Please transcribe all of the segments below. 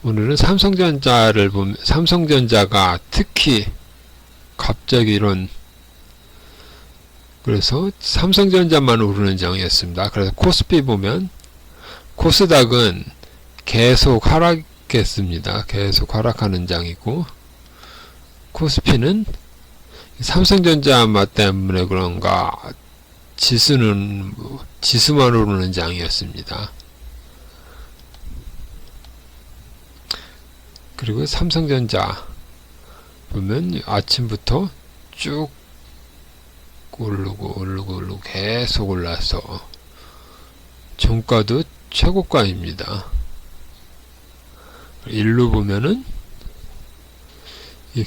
오늘은 삼성전자를 보면, 삼성전자가 특히 갑자기 그래서 삼성전자만 오르는 장이었습니다. 그래서 코스피 보면 코스닥은 계속 하락했습니다. 계속 하락하는 장이고, 코스피는 삼성전자 맛 때문에 그런가 지수만 오르는 장이었습니다. 그리고 삼성전자 보면 아침부터 쭉 오르고 계속 올라서 종가도 최고가입니다. 일로 보면은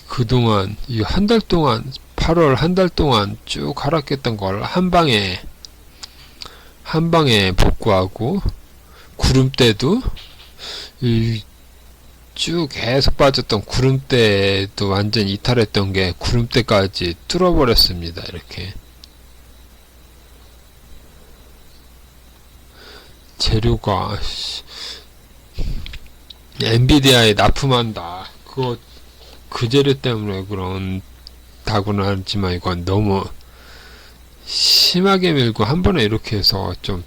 그동안 한 달 동안 8월 한 달 동안 쭉 하락했던 걸 한방에 복구하고, 구름대도 쭉 계속 빠졌던 구름대도 완전 이탈했던 게 구름대까지 뚫어버렸습니다. 이렇게 재료가 엔비디아에 납품한다, 그 재료 때문에 그런다고는 하지만 이건 너무 심하게 밀고 한 번에 이렇게 해서 좀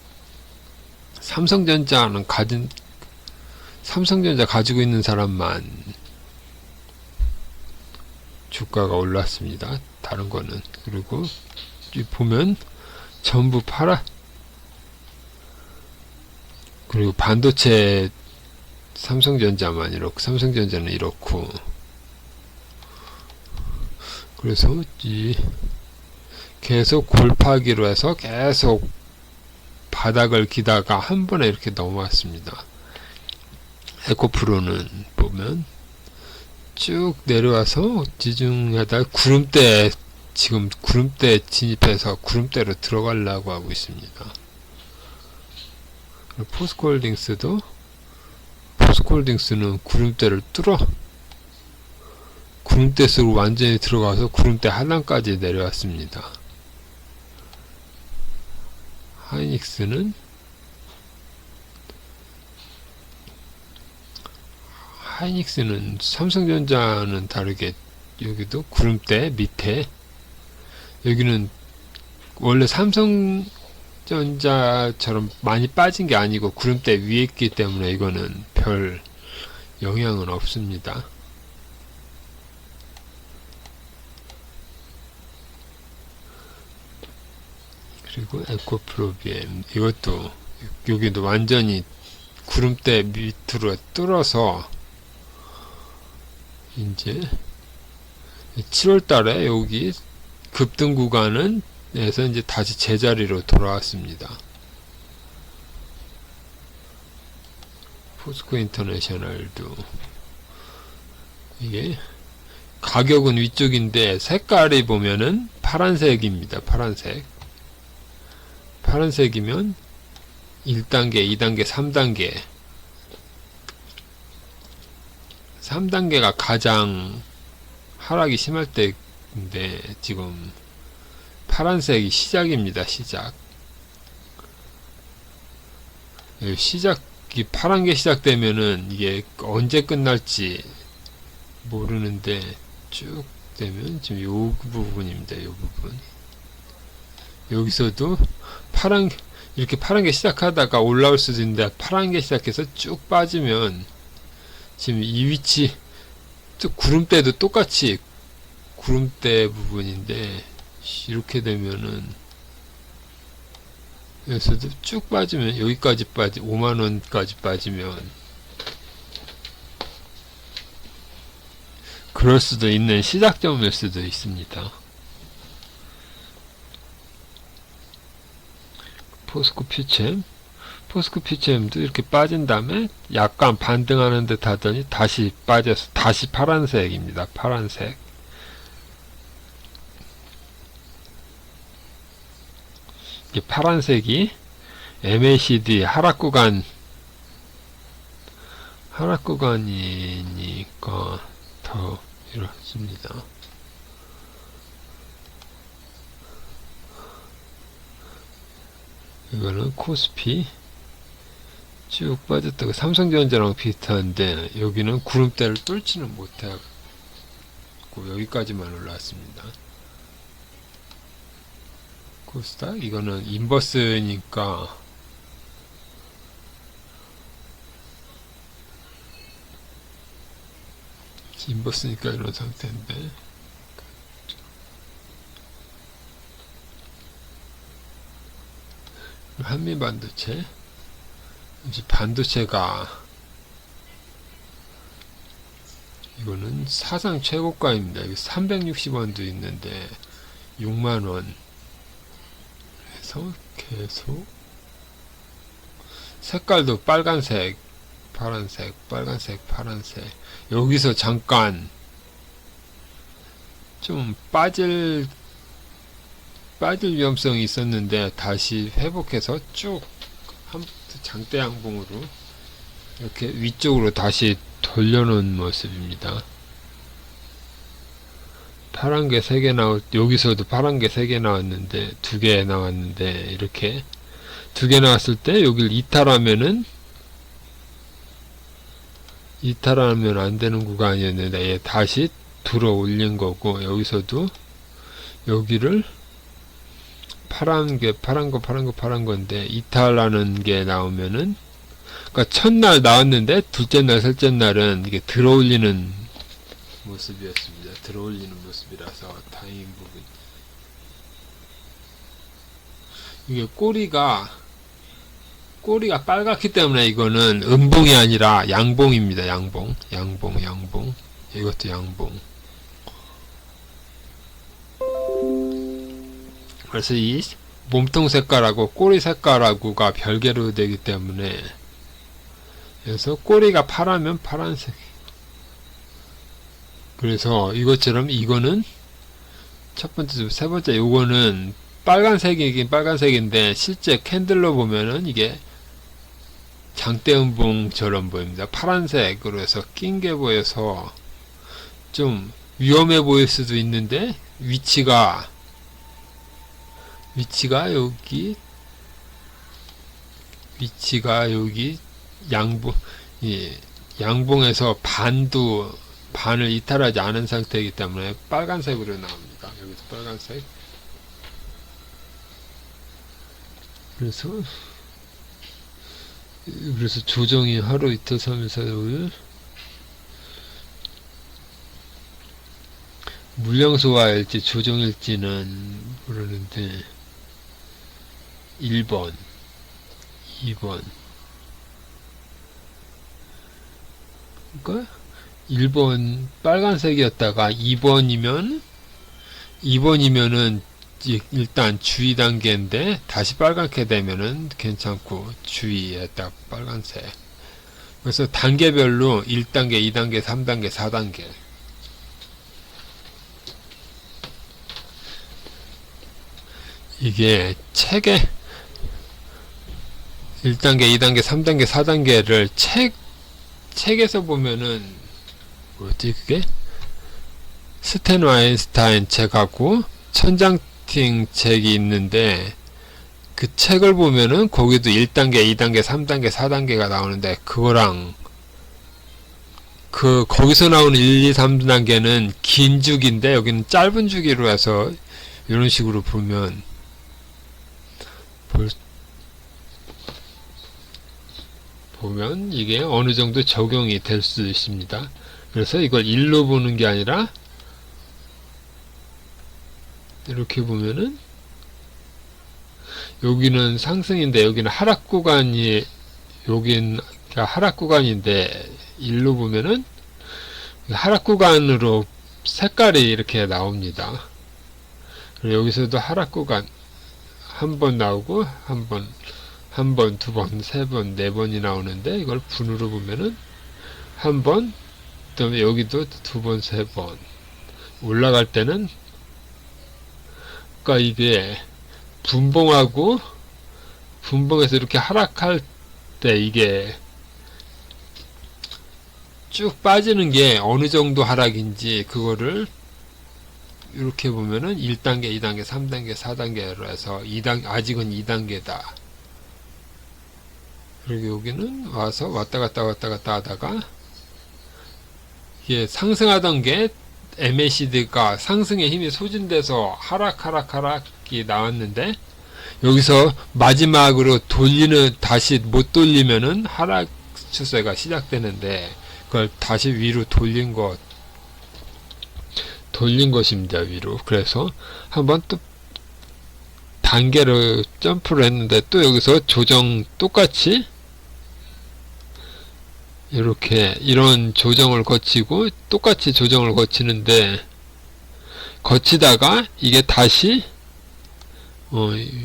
삼성전자 가지고 있는 사람만 주가가 올랐습니다. 다른 거는. 그리고 보면 전부 그리고 반도체 삼성전자는 이렇고, 그래서 계속 골파기로 해서 계속 바닥을 기다가 한 번에 이렇게 넘어왔습니다. 에코프로는 보면 쭉 내려와서 지중하다 지금 구름대 진입해서 구름대로 들어가려고 하고 있습니다. 포스코홀딩스는 구름대를 구름대 속으로 완전히 들어가서 구름대 하단까지 내려왔습니다. 하이닉스는 삼성전자는 다르게 여기도 구름대 밑에, 여기는 원래 삼성전자처럼 많이 빠진 게 아니고 구름대 위에 있기 때문에 이거는 별 영향은 없습니다. 그리고 에코프로비엠, 이것도 여기도 완전히 구름대 밑으로 뚫어서 이제 7월달에 여기 급등 구간에서 이제 다시 제자리로 돌아왔습니다. 포스코 인터내셔널도 이게 가격은 위쪽인데 색깔이 보면은 파란색입니다. 파란색이면 1단계, 2단계, 3단계가 가장 하락이 심할 때인데, 지금 파란색이 시작입니다. 시작이 파란 게 시작되면은 이게 언제 끝날지 모르는데, 쭉 되면 지금 요 부분입니다. 요 부분. 여기서도 이렇게 파란 게 시작하다가 올라올 수도 있는데, 파란 게 시작해서 쭉 빠지면 지금 이 위치, 또 구름대도 똑같이 구름대 부분인데, 이렇게 되면은 여기서도 쭉 빠지면 여기까지 5만원까지 빠지면 그럴 수도 있는 시작점일 수도 있습니다. 포스코 퓨처엠도 이렇게 빠진 다음에 약간 반등하는 듯 하더니 다시 빠져서 다시 파란색입니다. 파란색. 이 파란색이 MACD 하락 구간이니까 더 이렇습니다. 이거는 코스피 쭉 빠졌다가 삼성전자랑 비슷한데 여기는 구름대를 뚫지는 못하고 여기까지만 올라왔습니다. 코스닥 이거는 인버스니까 이런 상태인데 한미반도체 이제 반도체가 이거는 사상 최고가입니다. 여기 360원도 있는데 6만원 해서 계속 색깔도 빨간색 파란색 빨간색 파란색 여기서 잠깐 좀 빠질 위험성이 있었는데 다시 회복해서 쭉 장대 양봉으로 이렇게 위쪽으로 다시 돌려놓은 모습입니다. 파란 게 3개 여기서도 파란 게 3개 나왔는데 2개 나왔는데 이렇게 2개 나왔을 때 여길 이탈하면 안 되는 구간이었는데 다시 들어 올린 거고 여기서도 여기를 파란 건데 이탈하는 게 나오면은 그러니까 첫날 나왔는데 둘째 날 셋째 날은 이게 들어 올리는 모습이었습니다. 들어 올리는 모습이라서 다행인 부분. 이게 꼬리가 빨갛기 때문에 이거는 음봉이 아니라 양봉입니다. 양봉. 이것도 양봉. 그래서 이 몸통 색깔하고 꼬리 색깔하고가 별개로 되기 때문에 그래서 꼬리가 파라면 파란색. 그래서 이것처럼 이거는 첫 번째, 세 번째 요거는 빨간색이긴 빨간색인데 실제 캔들로 보면은 이게 장대음봉처럼 보입니다. 파란색으로 해서 낀 게 보여서 좀 위험해 보일 수도 있는데 위치가 여기 양봉에서 반을 이탈하지 않은 상태이기 때문에 빨간색으로 나옵니다. 여기서 빨간색. 그래서 조정이 하루 이틀 3일 4일 5일 물량소화일지 조정일지는 모르는데 1번 2번 그러니까 1번 빨간색이었다가 2번이면은 일단 주의 단계인데 다시 빨갛게 되면은 괜찮고 주의했다 빨간색. 그래서 단계별로 1단계, 2단계, 3단계, 4단계 이게 책에 1단계, 2단계, 3단계, 4단계를 책에서 보면은 뭐지 그게? 스탠 아인슈타인 책하고 천장팅 책이 있는데 그 책을 보면은 거기도 1단계, 2단계, 3단계, 4단계가 나오는데 그거랑 거기서 나오는 1, 2, 3단계는 긴 주기인데 여기는 짧은 주기로 해서 이런 식으로 보면 이게 어느 정도 적용이 될 수 있습니다. 그래서 이걸 1로 보는 게 아니라 이렇게 보면은 여기는 상승인데 여기는 하락 구간인데 1로 보면은 하락 구간으로 색깔이 이렇게 나옵니다. 그리고 여기서도 하락 구간 한 번 나오고 한 번, 두 번, 세 번, 네 번이 나오는데 이걸 분으로 보면은 한 번, 그다음에 여기도 두 번, 세 번 올라갈 때는 그러니까 이게 분봉에서 이렇게 하락할 때 이게 쭉 빠지는 게 어느 정도 하락인지 그거를 이렇게 보면은 1단계, 2단계, 3단계, 4단계로 해서 아직은 2단계다. 그리고 여기는 와서 왔다 갔다 하다가 이게 상승하던 게 MACD가 상승의 힘이 소진돼서 하락이 나왔는데, 여기서 마지막으로 다시 못 돌리면은 하락 추세가 시작되는데, 그걸 다시 위로 돌린 것입니다, 위로. 그래서 한번 또 단계로 점프를 했는데, 또 여기서 똑같이 이런 조정을 거치고 똑같이 조정을 거치는데, 거치다가 이게 다시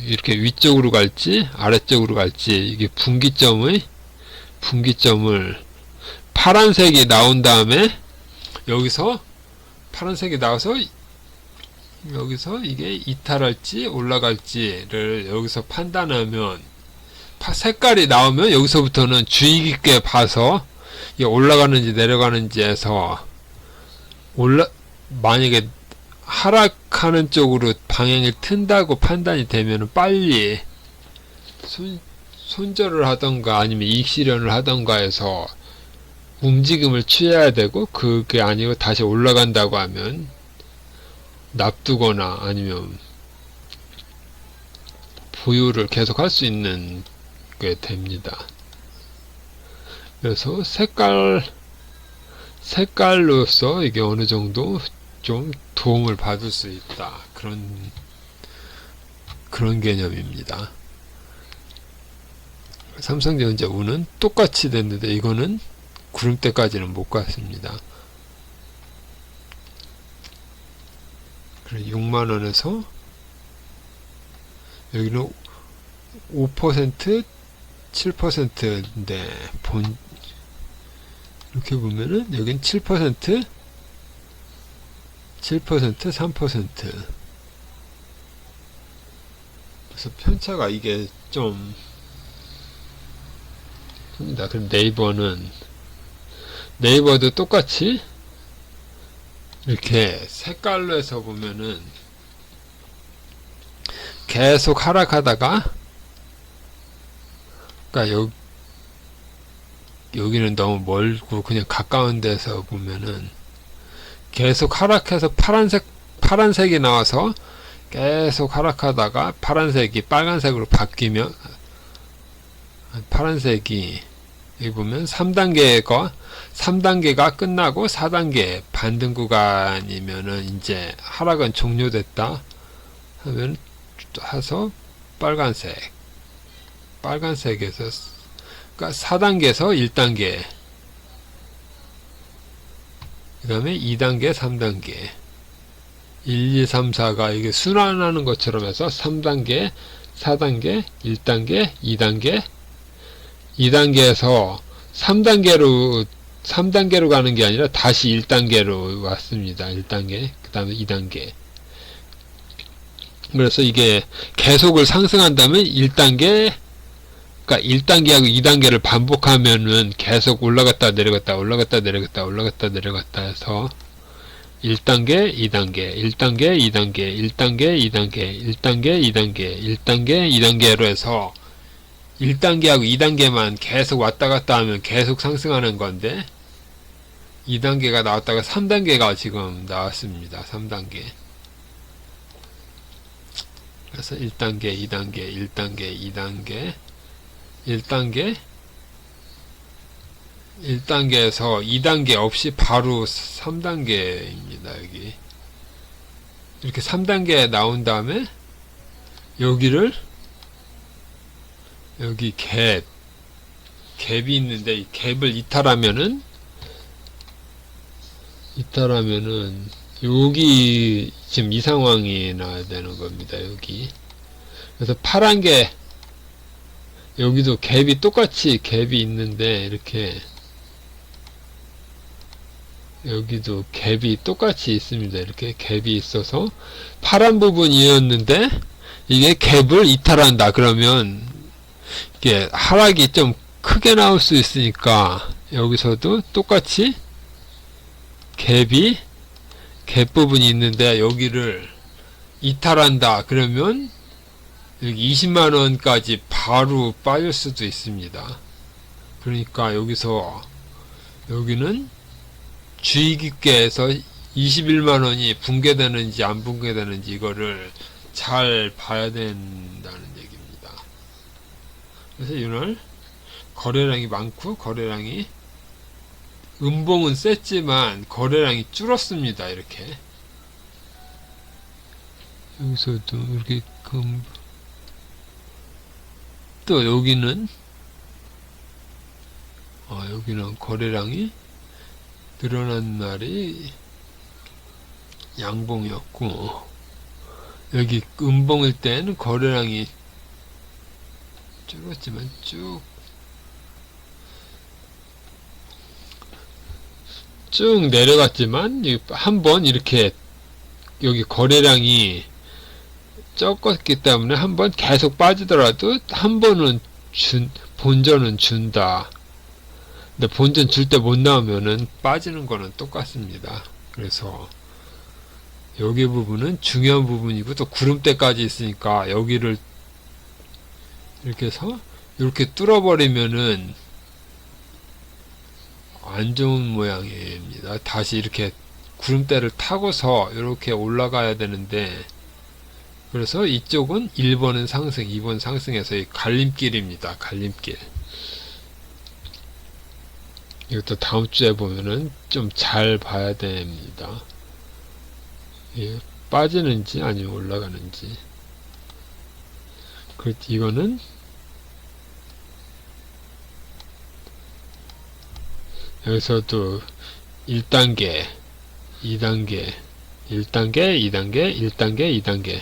이렇게 위쪽으로 갈지 아래쪽으로 갈지, 이게 분기점을 파란색이 나온 다음에, 여기서 파란색이 나와서 여기서 이게 이탈할지 올라갈지를 여기서 판단하면, 색깔이 나오면 여기서부터는 주의 깊게 봐서 이게 올라가는지 내려가는지 해서, 만약에 하락하는 쪽으로 방향을 튼다고 판단이 되면 빨리 손절을 하던가 아니면 이익 실현을 하던가 해서 움직임을 취해야 되고, 그게 아니고 다시 올라간다고 하면 놔두거나 아니면 보유를 계속 할 수 있는 게 됩니다. 그래서 색깔로서 이게 어느 정도 좀 도움을 받을 수 있다, 그런 개념입니다. 삼성전자 우는 똑같이 됐는데, 이거는 구름대까지는 못 갔습니다. 그래 6만원에서 여기는 5% 7%인데 이렇게 보면은 여긴 7% 3%. 그래서 편차가 이게 좀 큽니다. 그럼 네이버도 똑같이 이렇게 색깔로 해서 보면은 계속 하락하다가, 그러니까 여기는 너무 멀고 그냥 가까운 데서 보면은 계속 하락해서 파란색이 나와서 계속 하락하다가 파란색이 빨간색으로 바뀌면, 파란색이 여기 보면 3단계가 끝나고 4단계 반등 구간이면은 이제 하락은 종료됐다 하면 해서 빨간색에서, 그러니까 4단계에서 1단계, 그 다음에 2단계 3단계 1, 2, 3, 4가 이게 순환하는 것처럼 해서 3단계 4단계 1단계 2단계에서 3단계로 가는 게 아니라 다시 1단계로 왔습니다. 1단계, 그 다음에 2단계. 그래서 이게 계속을 상승한다면 1단계, 그러니까 1단계하고 2단계를 반복하면은 계속 올라갔다 내려갔다 해서 1단계, 2단계, 1단계, 2단계, 1단계, 2단계, 1단계, 2단계, 1단계, 2단계로 해서 1단계하고 2단계만 계속 왔다 갔다 하면 계속 상승하는 건데, 2단계가 나왔다가 3단계가 지금 나왔습니다. 3단계. 그래서 1단계, 2단계, 1단계, 2단계, 1단계에서 2단계 없이 바로 3단계입니다. 여기. 이렇게 3단계 나온 다음에 여기 갭이 있는데, 이 갭을 이탈하면은 여기 지금 이 상황이 나와야 되는 겁니다. 여기. 그래서 파란 게, 여기도 갭이 똑같이 갭이 있는데, 이렇게 여기도 갭이 똑같이 있습니다. 이렇게 갭이 있어서 파란 부분이었는데 이게 갭을 이탈한다 그러면 이게 하락이 좀 크게 나올 수 있으니까, 여기서도 똑같이 갭 부분이 있는데 여기를 이탈한다 그러면 여기 20만원까지 바로 빠질 수도 있습니다. 그러니까 여기는 주의 깊게 해서 21만원이 붕괴되는지 안 붕괴되는지 이거를 잘 봐야 된다는 얘기입니다. 그래서 이날 거래량이 많고 거래량이 음봉은 셌지만 거래량이 줄었습니다. 이렇게 여기서도 이렇게 또 여기는 거래량이 늘어난 날이 양봉이었고, 여기 음봉일 때는 거래량이 줄었지만 쭉 내려갔지만 한번 이렇게 여기 거래량이 적었기 때문에 한번 계속 빠지더라도 한 번은 본전은 준다. 근데 본전 줄 때 못 나오면은 빠지는 거는 똑같습니다. 그래서 여기 부분은 중요한 부분이고 또 구름대까지 있으니까 여기를 이렇게 해서 이렇게 뚫어버리면은 안 좋은 모양입니다. 다시 이렇게 구름대를 타고서 이렇게 올라가야 되는데, 그래서 이쪽은 1번은 상승, 2번 상승해서 이 갈림길입니다. 갈림길. 이것도 다음 주에 보면은 좀 잘 봐야 됩니다. 예, 빠지는지 아니면 올라가는지. 그렇지, 이거는 여기서도 1단계, 2단계, 1단계, 2단계, 1단계, 2단계.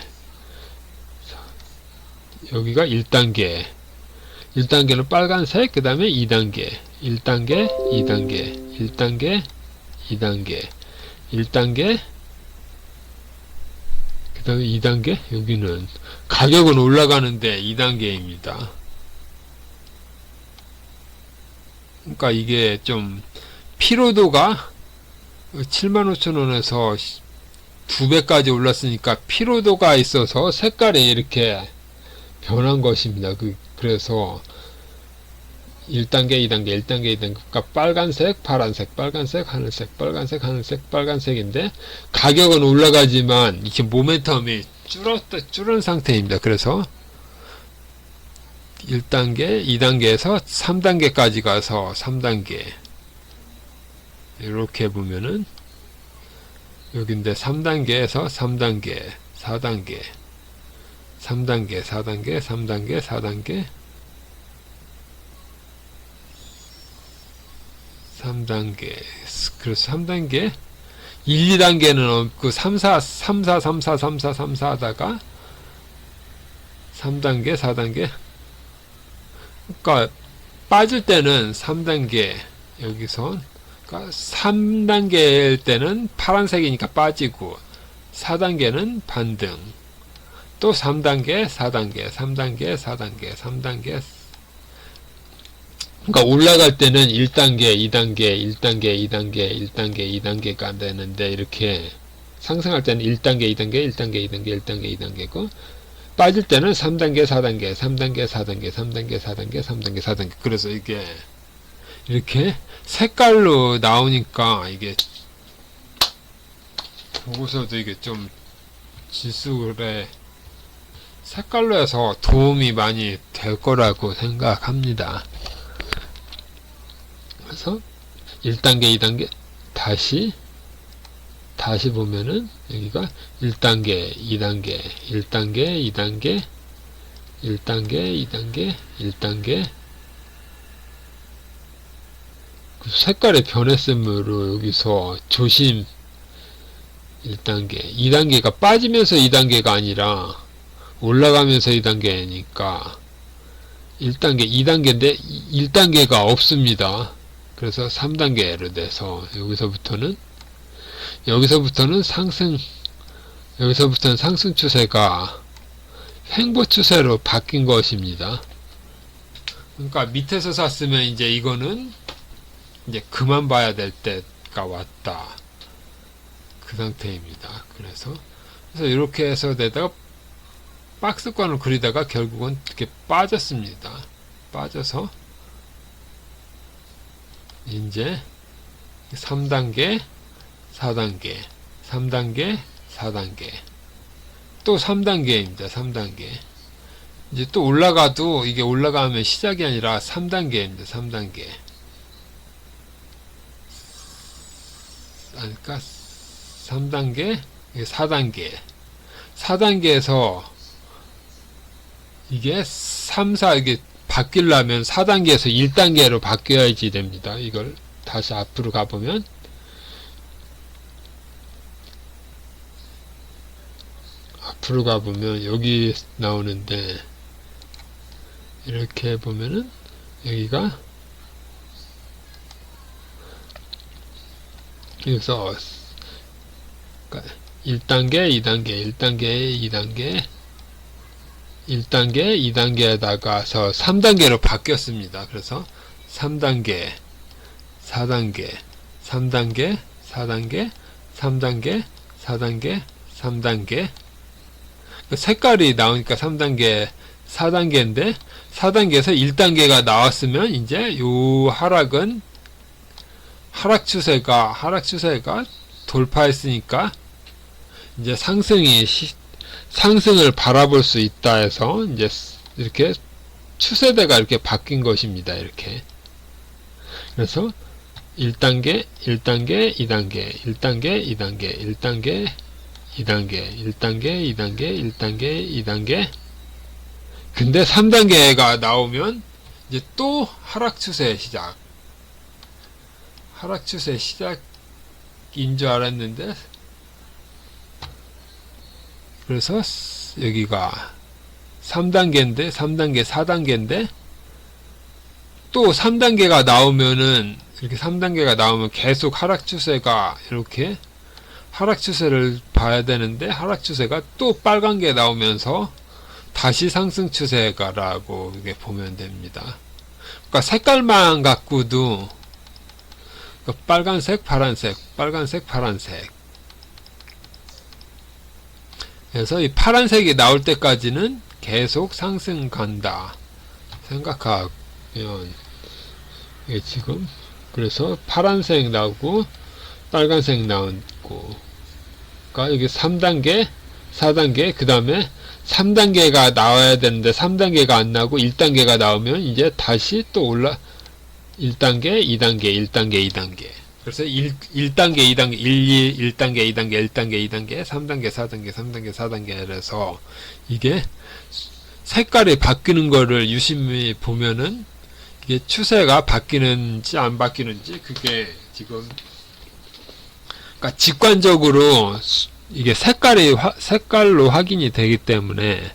여기가 1단계. 1단계는 빨간색, 그 다음에 2단계. 1단계, 2단계, 1단계, 2단계, 1단계, 그 다음에 2단계, 여기는 가격은 올라가는데 2단계입니다. 그러니까 이게 좀 피로도가 75,000원에서 2배까지 올랐으니까 피로도가 있어서 색깔이 이렇게 변한 것입니다. 그래서 1단계, 2단계, 1단계, 2단계, 그러니까 빨간색, 파란색, 빨간색, 하늘색, 빨간색, 하늘색, 빨간색인데 가격은 올라가지만 이렇게 모멘텀이 줄은 상태입니다. 그래서 1단계, 2단계에서 3단계까지 가서 3단계 이렇게 보면은 여기인데 3단계에서 3단계, 4단계, 3단계, 4단계, 3단계, 4단계, 3단계, 그래서 3단계, 1, 2단계는 없고 3, 4 하다가 3단계, 4단계, 그러니까 빠질 때는 3단계, 여기서 그러니까 3단계일 때는 파란색이니까 빠지고 4단계는 반등, 또 3단계, 4단계, 3단계, 4단계, 3단계, 그러니까 올라갈 때는 1단계, 2단계, 1단계, 2단계, 1단계, 2단계가 되는데 이렇게 상승할 때는 1단계, 2단계, 1단계, 2단계, 1단계, 2단계고 빠질 때는 3단계, 4단계, 3단계, 4단계, 3단계, 4단계, 3단계, 4단계. 그래서 이게 이렇게 색깔로 나오니까 이게 보고서도 이게 좀 지수에 색깔로 해서 도움이 많이 될 거라고 생각합니다. 그래서 1단계, 2단계 다시 보면은 여기가 1단계, 2단계, 1단계, 2단계, 1단계, 2단계, 1단계, 색깔의 변했으므로 여기서 조심 1단계, 2단계가 빠지면서 2단계가 아니라 올라가면서 2단계니까 1단계, 2단계인데 1단계가 없습니다. 그래서 3단계로 돼서 여기서부터는 상승 추세가 횡보 추세로 바뀐 것입니다. 그러니까 밑에서 샀으면 이제 이거는 이제 그만 봐야 될 때가 왔다. 그 상태입니다. 그래서 이렇게 해서 내다가 박스권을 그리다가 결국은 이렇게 빠졌습니다. 빠져서 이제 3단계, 4단계, 3단계, 4단계, 또 3단계입니다. 3단계. 이제 또 올라가도 이게 올라가면 시작이 아니라 3단계입니다. 3단계. 그러니까 3단계, 4단계. 4단계에서 이게 3, 4 이게 바뀌려면 4단계에서 1단계로 바뀌어야지 됩니다. 이걸 다시 앞으로 가보면 여기 나오는데 이렇게 보면은 여기가 여기서 1단계, 2단계, 1단계, 2단계, 1단계, 2단계에다가서 3단계로 바뀌었습니다. 그래서 3단계, 4단계, 3단계, 4단계, 3단계, 4단계, 3단계. 색깔이 나오니까 3단계, 4단계인데 4단계에서 1단계가 나왔으면 이제 요 하락은 하락 추세가 돌파했으니까 이제 상승을 바라볼 수 있다 해서 이제 이렇게 추세대가 이렇게 바뀐 것입니다. 이렇게. 그래서 1단계, 1단계, 2단계, 1단계, 2단계, 1단계, 2단계, 1단계, 2단계, 1단계, 2단계. 근데 3단계가 나오면 이제 또 하락 추세 시작. 하락 추세 시작인 줄 알았는데, 그래서 여기가 3단계인데 3단계 4단계인데 또 3단계가 나오면은 이렇게 3단계가 나오면 계속 하락 추세가 이렇게 하락 추세를 봐야 되는데 하락 추세가 또 빨간 게 나오면서 다시 상승 추세가라고 이렇게 보면 됩니다. 그러니까 색깔만 갖고도 빨간색, 파란색, 빨간색, 파란색. 그래서 이 파란색이 나올 때까지는 계속 상승 간다 생각하면 이게 지금 그래서 파란색 나오고 빨간색 나오고 그러니까 여기 3단계 4단계 그 다음에 3단계가 나와야 되는데 3단계가 안 나오고 1단계가 나오면 이제 다시 또 1단계 2단계 1단계 2단계 그래서 1단계 2단계 1단계 2단계 1단계 2단계 3단계 4단계 3단계 4단계 그래서 이게 색깔이 바뀌는 거를 유심히 보면은 이게 추세가 바뀌는지 안 바뀌는지 그게 지금 그러니까 직관적으로 이게 색깔로 확인이 되기 때문에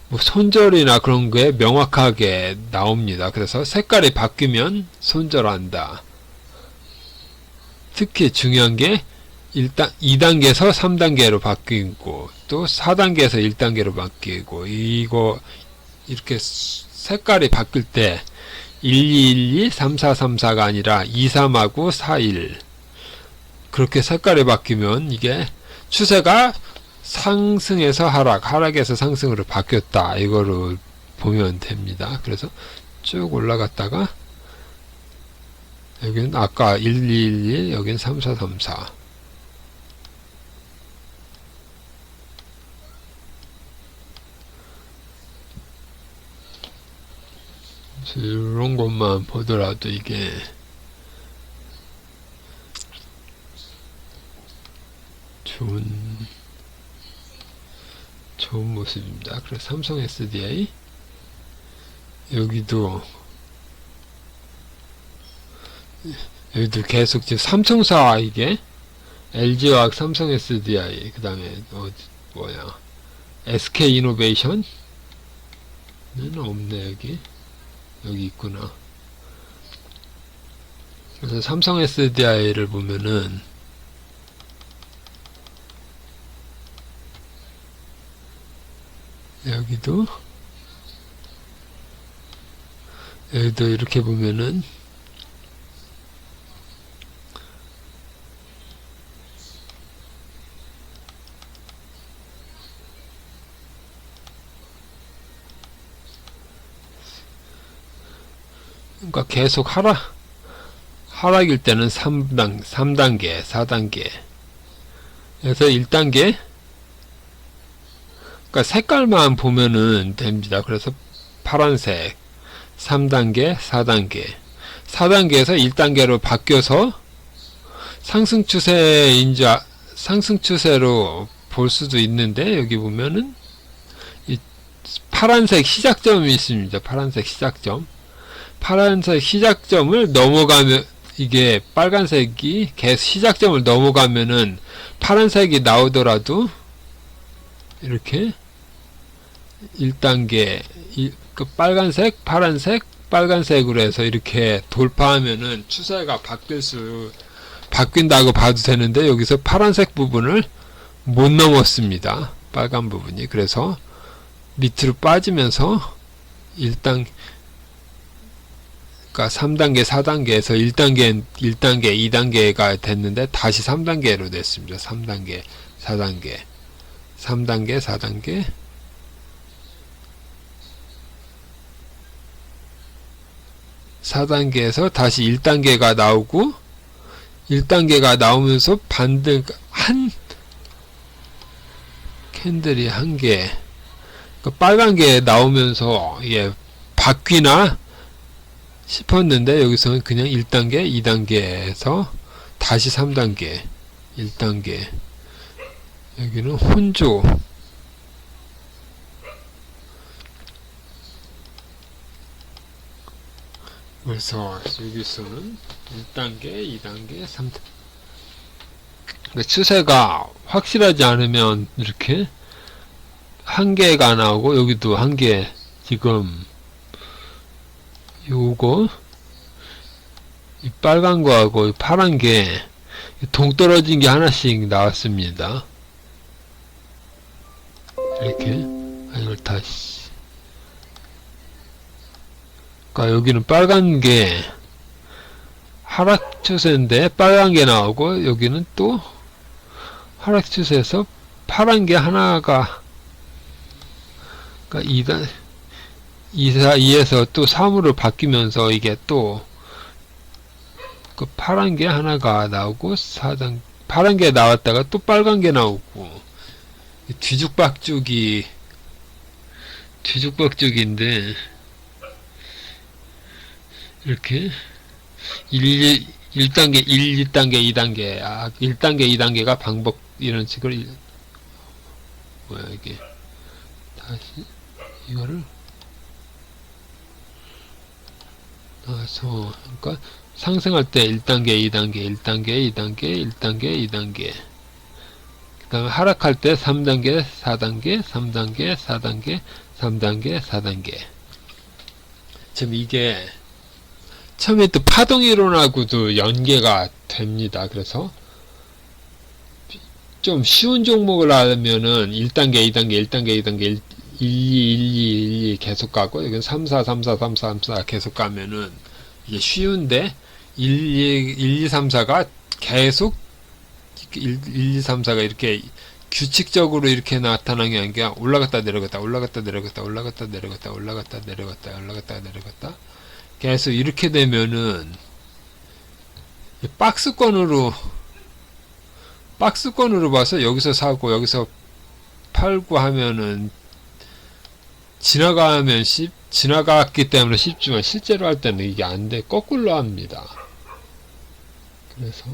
뭐 손절이나 그런 게 명확하게 나옵니다. 그래서 색깔이 바뀌면 손절한다. 특히 중요한 게 2단계에서 3단계로 바뀌고 또 4단계에서 1단계로 바뀌고 이거 이렇게 색깔이 바뀔 때 1212, 3434가 아니라 23하고 41 그렇게 색깔이 바뀌면 이게 추세가 상승에서 하락에서 상승으로 바뀌었다 이거로 보면 됩니다. 그래서 쭉 올라갔다가 여기는 아까 1212 여기는 3434 이런 것만 보더라도 이게 좋은 모습입니다. 그래서 삼성 SDI 여기도 계속 지금 삼성사 이게 LG화학 삼성 SDI 그 다음에 SK이노베이션 는 없네 여기 있구나. 그래서 삼성 SDI를 보면은 여기도 이렇게 보면은 그러니까 계속 하락일 때는 3단계, 4단계. 그래서 1단계, 그러니까 색깔만 보면은 됩니다. 그래서 파란색, 3단계, 4단계. 4단계에서 1단계로 바뀌어서 상승 추세로 볼 수도 있는데, 여기 보면은 이 파란색 시작점이 있습니다. 파란색 시작점을 넘어가면, 이게 빨간색이 계속 시작점을 넘어가면은 파란색이 나오더라도 이렇게 1단계 그 빨간색, 파란색, 빨간색으로 해서 이렇게 돌파하면은 추세가 바뀐다고 봐도 되는데, 여기서 파란색 부분을 못 넘었습니다. 빨간 부분이. 그래서 밑으로 빠지면서 1단, 그러니까 3단계, 4단계에서 1단계, 2단계가 됐는데 다시 3단계로 됐습니다. 3단계, 4단계, 3단계, 4단계, 4단계에서 다시 1단계가 나오고, 1단계가 나오면서 반등, 캔들이 한 개, 그러니까 빨간 게 나오면서 이게 바뀌나 싶었는데, 여기서는 그냥 1단계, 2단계에서 다시 3단계, 1단계, 여기는 혼조, 그래서 여기서는 1단계, 2단계, 3단계. 추세가 확실하지 않으면 이렇게 한 개가 나오고, 여기도 한 개, 지금 요거 이 빨간 거하고 이 파란 게 동떨어진 게 하나씩 나왔습니다. 이렇게. 이걸 다시, 그러니까 여기는 빨간 게 하락 추세인데 빨간 게 나오고, 여기는 또 하락 추세에서 파란 게 하나가, 그러니까 2에서 또 3으로 바뀌면서 이게 또 그 파란 게 하나가 나오고, 4단 파란 게 나왔다가 또 빨간 게 나오고, 뒤죽박죽인데, 이렇게 1단계, 2단계, 2단계, 1단계, 2단계가 방법, 이런 식으로, 뭐야, 이게. 다시, 이거를, 그러니까, 상승할 때 1단계, 2단계, 1단계, 2단계, 1단계, 2단계. 그 다음에 하락할 때 3단계, 4단계, 3단계, 4단계, 3단계, 4단계. 지금 이게, 처음에 또 파동이론하고도 연계가 됩니다. 그래서 좀 쉬운 종목을 하면은 1단계, 2단계, 1단계, 2단계, 1, 2, 1, 2, 1, 2 계속 가고, 여기는 3, 4, 3, 4, 3, 4, 3, 4 계속 가면은 이게 쉬운데, 1, 2, 3, 4가 계속 1, 2, 3, 4가 이렇게 규칙적으로 이렇게 나타나는 게 아니라 올라갔다 내려갔다, 올라갔다 내려갔다, 올라갔다 내려갔다, 올라갔다 내려갔다, 올라갔다 내려갔다, 계속 이렇게 되면은 박스권으로 봐서 여기서 사고 여기서 팔고 하면은 지나갔기 때문에 쉽지만, 실제로 할 때는 이게 안 돼. 거꾸로 합니다. 그래서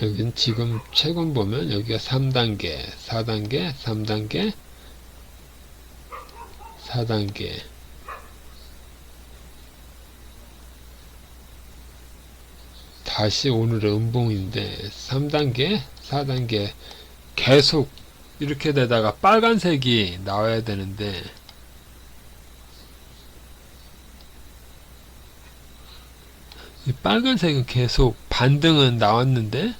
여기는 지금 최근 보면 여기가 3단계, 4단계, 3단계, 4단계, 다시 오늘의 음봉인데 3단계, 4단계 계속 이렇게 되다가 빨간색이 나와야 되는데, 이 빨간색은 계속 반등은 나왔는데,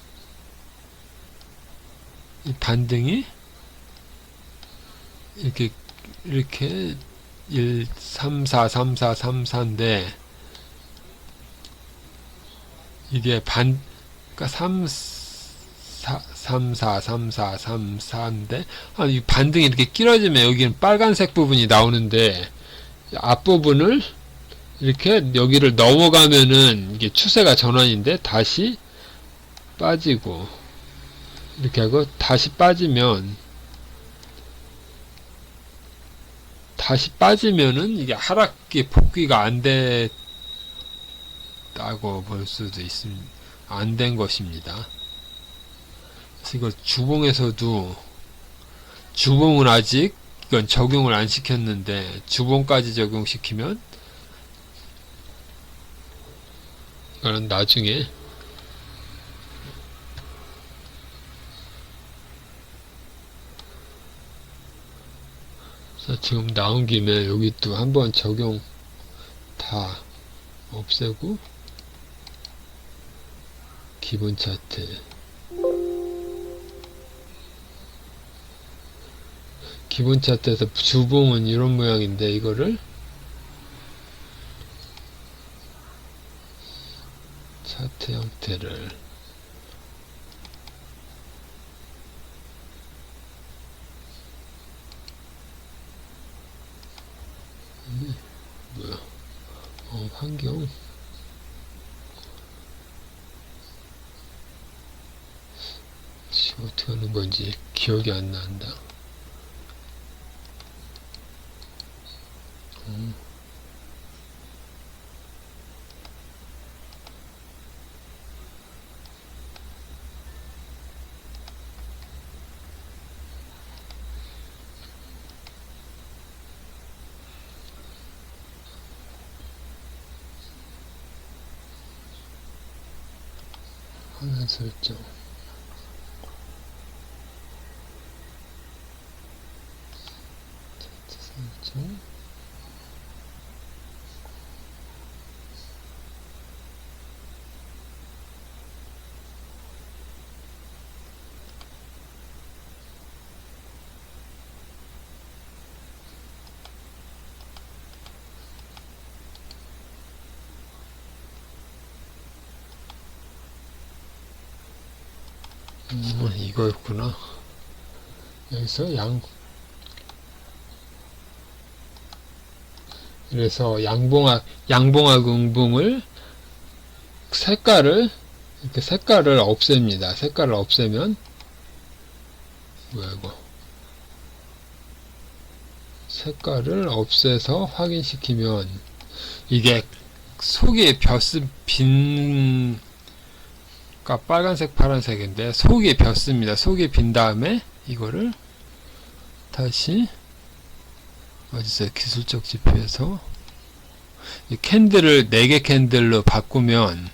이 반등이 이렇게 1, 3, 4, 3, 4, 3, 4인데, 이게 그러니까 3, 4, 3, 4, 3, 4, 3, 4인데, 이 반등이 이렇게 길어지면 여기는 빨간색 부분이 나오는데, 앞부분을 이렇게 여기를 넘어가면은 이게 추세가 전환인데 다시 빠지고 이렇게 하고 다시 빠지면은 이게 하락기 복귀가 안 됐다고 볼 수도 있습니다. 안 된 것입니다. 그래서 이거 주봉에서도 주봉은 아직 이건 적용을 안 시켰는데 주봉까지 적용시키면 이거는 나중에 지금 나온 김에 여기 또 한번 적용 다 없애고 기본 차트 기본 차트에서 주봉은 이런 모양인데 이거를 차트 형태를 뭐야 환경 지금 어떻게 하는 건지 기억이 안 난다. 화면 설정 설정 이거였구나. 여기서 그래서 양봉학 음봉을 색깔을 이렇게 색깔을 없앱니다. 색깔을 없애면 뭐야 이거 색깔을 없애서 확인시키면 이게 속에 빈 그러니까 빨간색 파란색인데 속이 벼습니다. 속이 빈 다음에 이거를 다시 어디서 기술적 지표에서 이 캔들을 4개 캔들로 바꾸면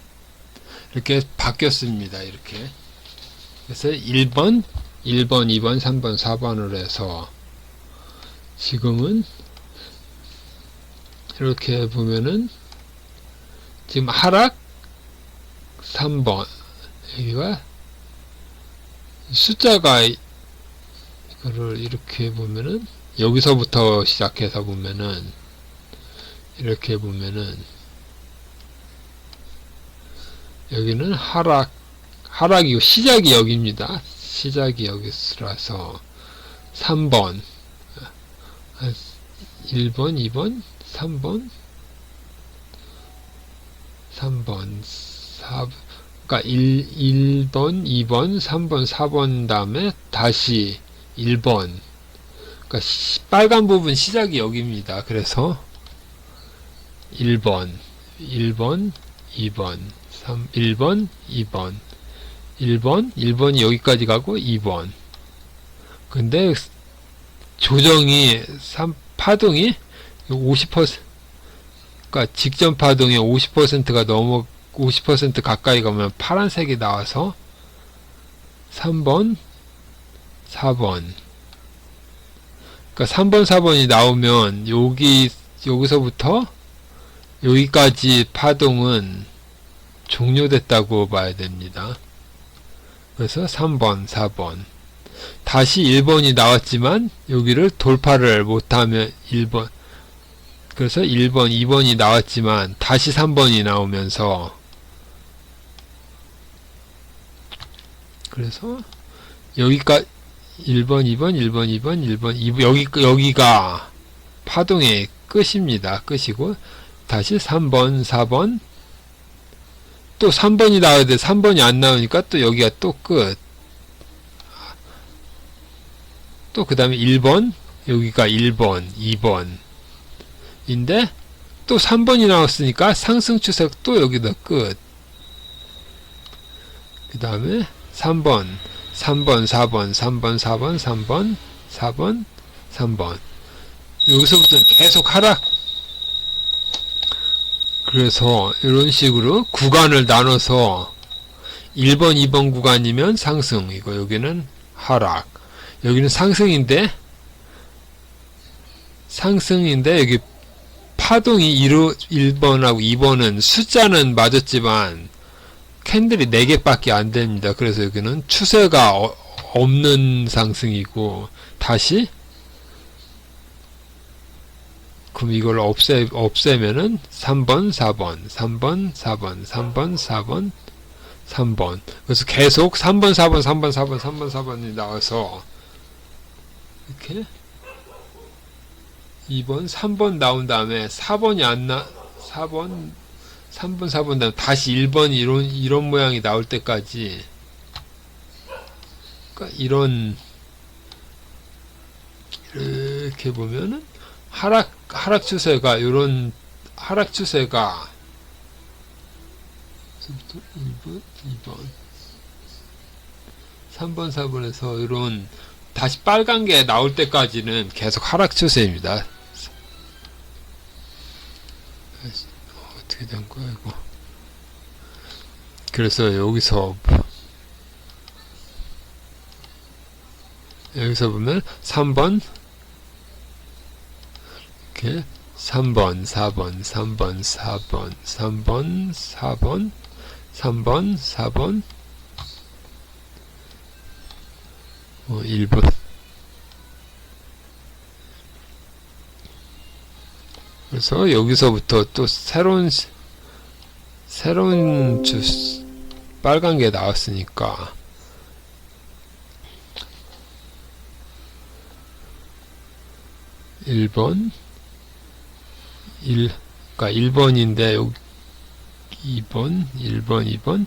이렇게 바뀌었습니다. 이렇게 그래서 1번, 2번, 3번, 4번으로 해서 지금은 이렇게 보면은 지금 하락 3번 여기가 숫자가 이거를 이렇게 보면은 여기서부터 시작해서 보면은 이렇게 보면은 여기는 하락이고 시작이 여기입니다. 시작이 여기라서 3번 1번 2번 3번 4번 그러니까 1번 2번 3번 4번 다음에 다시 1번 그러니까 빨간 부분 시작이 여기입니다. 그래서 1번 2번 1번 2번 1번이 여기까지 가고 2번 근데 조정이 파동이 50% 그러니까 직전 파동이 50%가 넘어 50% 가까이 가면 파란색이 나와서 3번 4번 그러니까 3번 4번이 나오면 여기서부터 여기까지 파동은 종료됐다고 봐야 됩니다. 그래서 3번 4번 다시 1번이 나왔지만 여기를 돌파를 못하면 1번 그래서 1번 2번이 나왔지만 다시 3번이 나오면서 그래서 여기까지 1번 2번 여기가 파동의 끝입니다. 끝이고 다시 3번, 4번, 또 3번이 나와야 돼. 3번이 안 나오니까 또 여기가 또 끝. 또 그 다음에 1번, 여기가 1번, 2번 인데 또 3번이 나왔으니까 상승 추세 또 여기다 끝. 그 다음에 3번, 3번, 4번, 3번, 4번, 3번, 4번, 3번. 여기서부터는 계속 하락. 그래서 이런 식으로 구간을 나눠서 1번, 2번 구간이면 상승, 이거 여기는 하락, 여기는 상승인데 여기 파동이 1번하고 2번은 숫자는 맞았지만 캔들이 4개밖에 안 됩니다. 그래서 여기는 추세가 없는 상승이고, 다시 그럼 이걸 없애면은 3번, 4번, 3번, 4번, 3번, 4번, 3번. 그래서 계속 3번, 4번, 3번, 4번, 3번, 4번이 나와서 이렇게 2번, 3번 나온 다음에 4번이 안 4번, 3번, 4번 다음에 다시 1번 이런 모양이 나올 때까지, 그러니까 이렇게 보면은 하락 추세가, 요런 하락 추세가 1번, 2번, 3번, 4번에서 요런 다시 빨간 게 나올 때까지는 계속 하락 추세입니다. 어떻게 된 거야 이거. 그래서 여기서 보면 3번 이렇게 3번, 4번, 3번, 4번, 3번, 4번, 3번, 4번, 1번. 그래서 여기서부터 또 새로운 빨간 게 나왔으니까 그러니까 1번인데 여기 2번, 1번, 2번,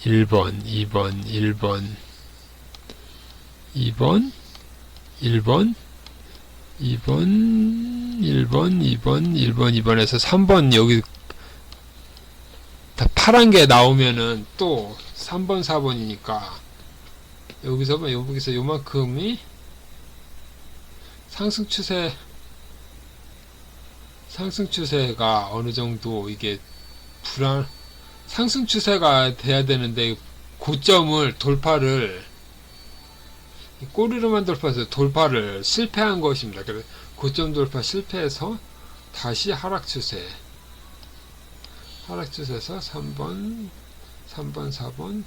1번, 2번, 1번, 2번, 1번, 2번, 1번, 2번, 1번, 2번에서 3번 여기 다 파란 게 나오면은 또 3번, 4번이니까 여기서 요만큼이 상승 추세가 어느 정도 이게 상승 추세가 돼야 되는데 고점을 꼬리로만 돌파해서 돌파를 실패한 것입니다. 그래서 고점 돌파 실패해서 다시 하락 추세에서 3번, 4번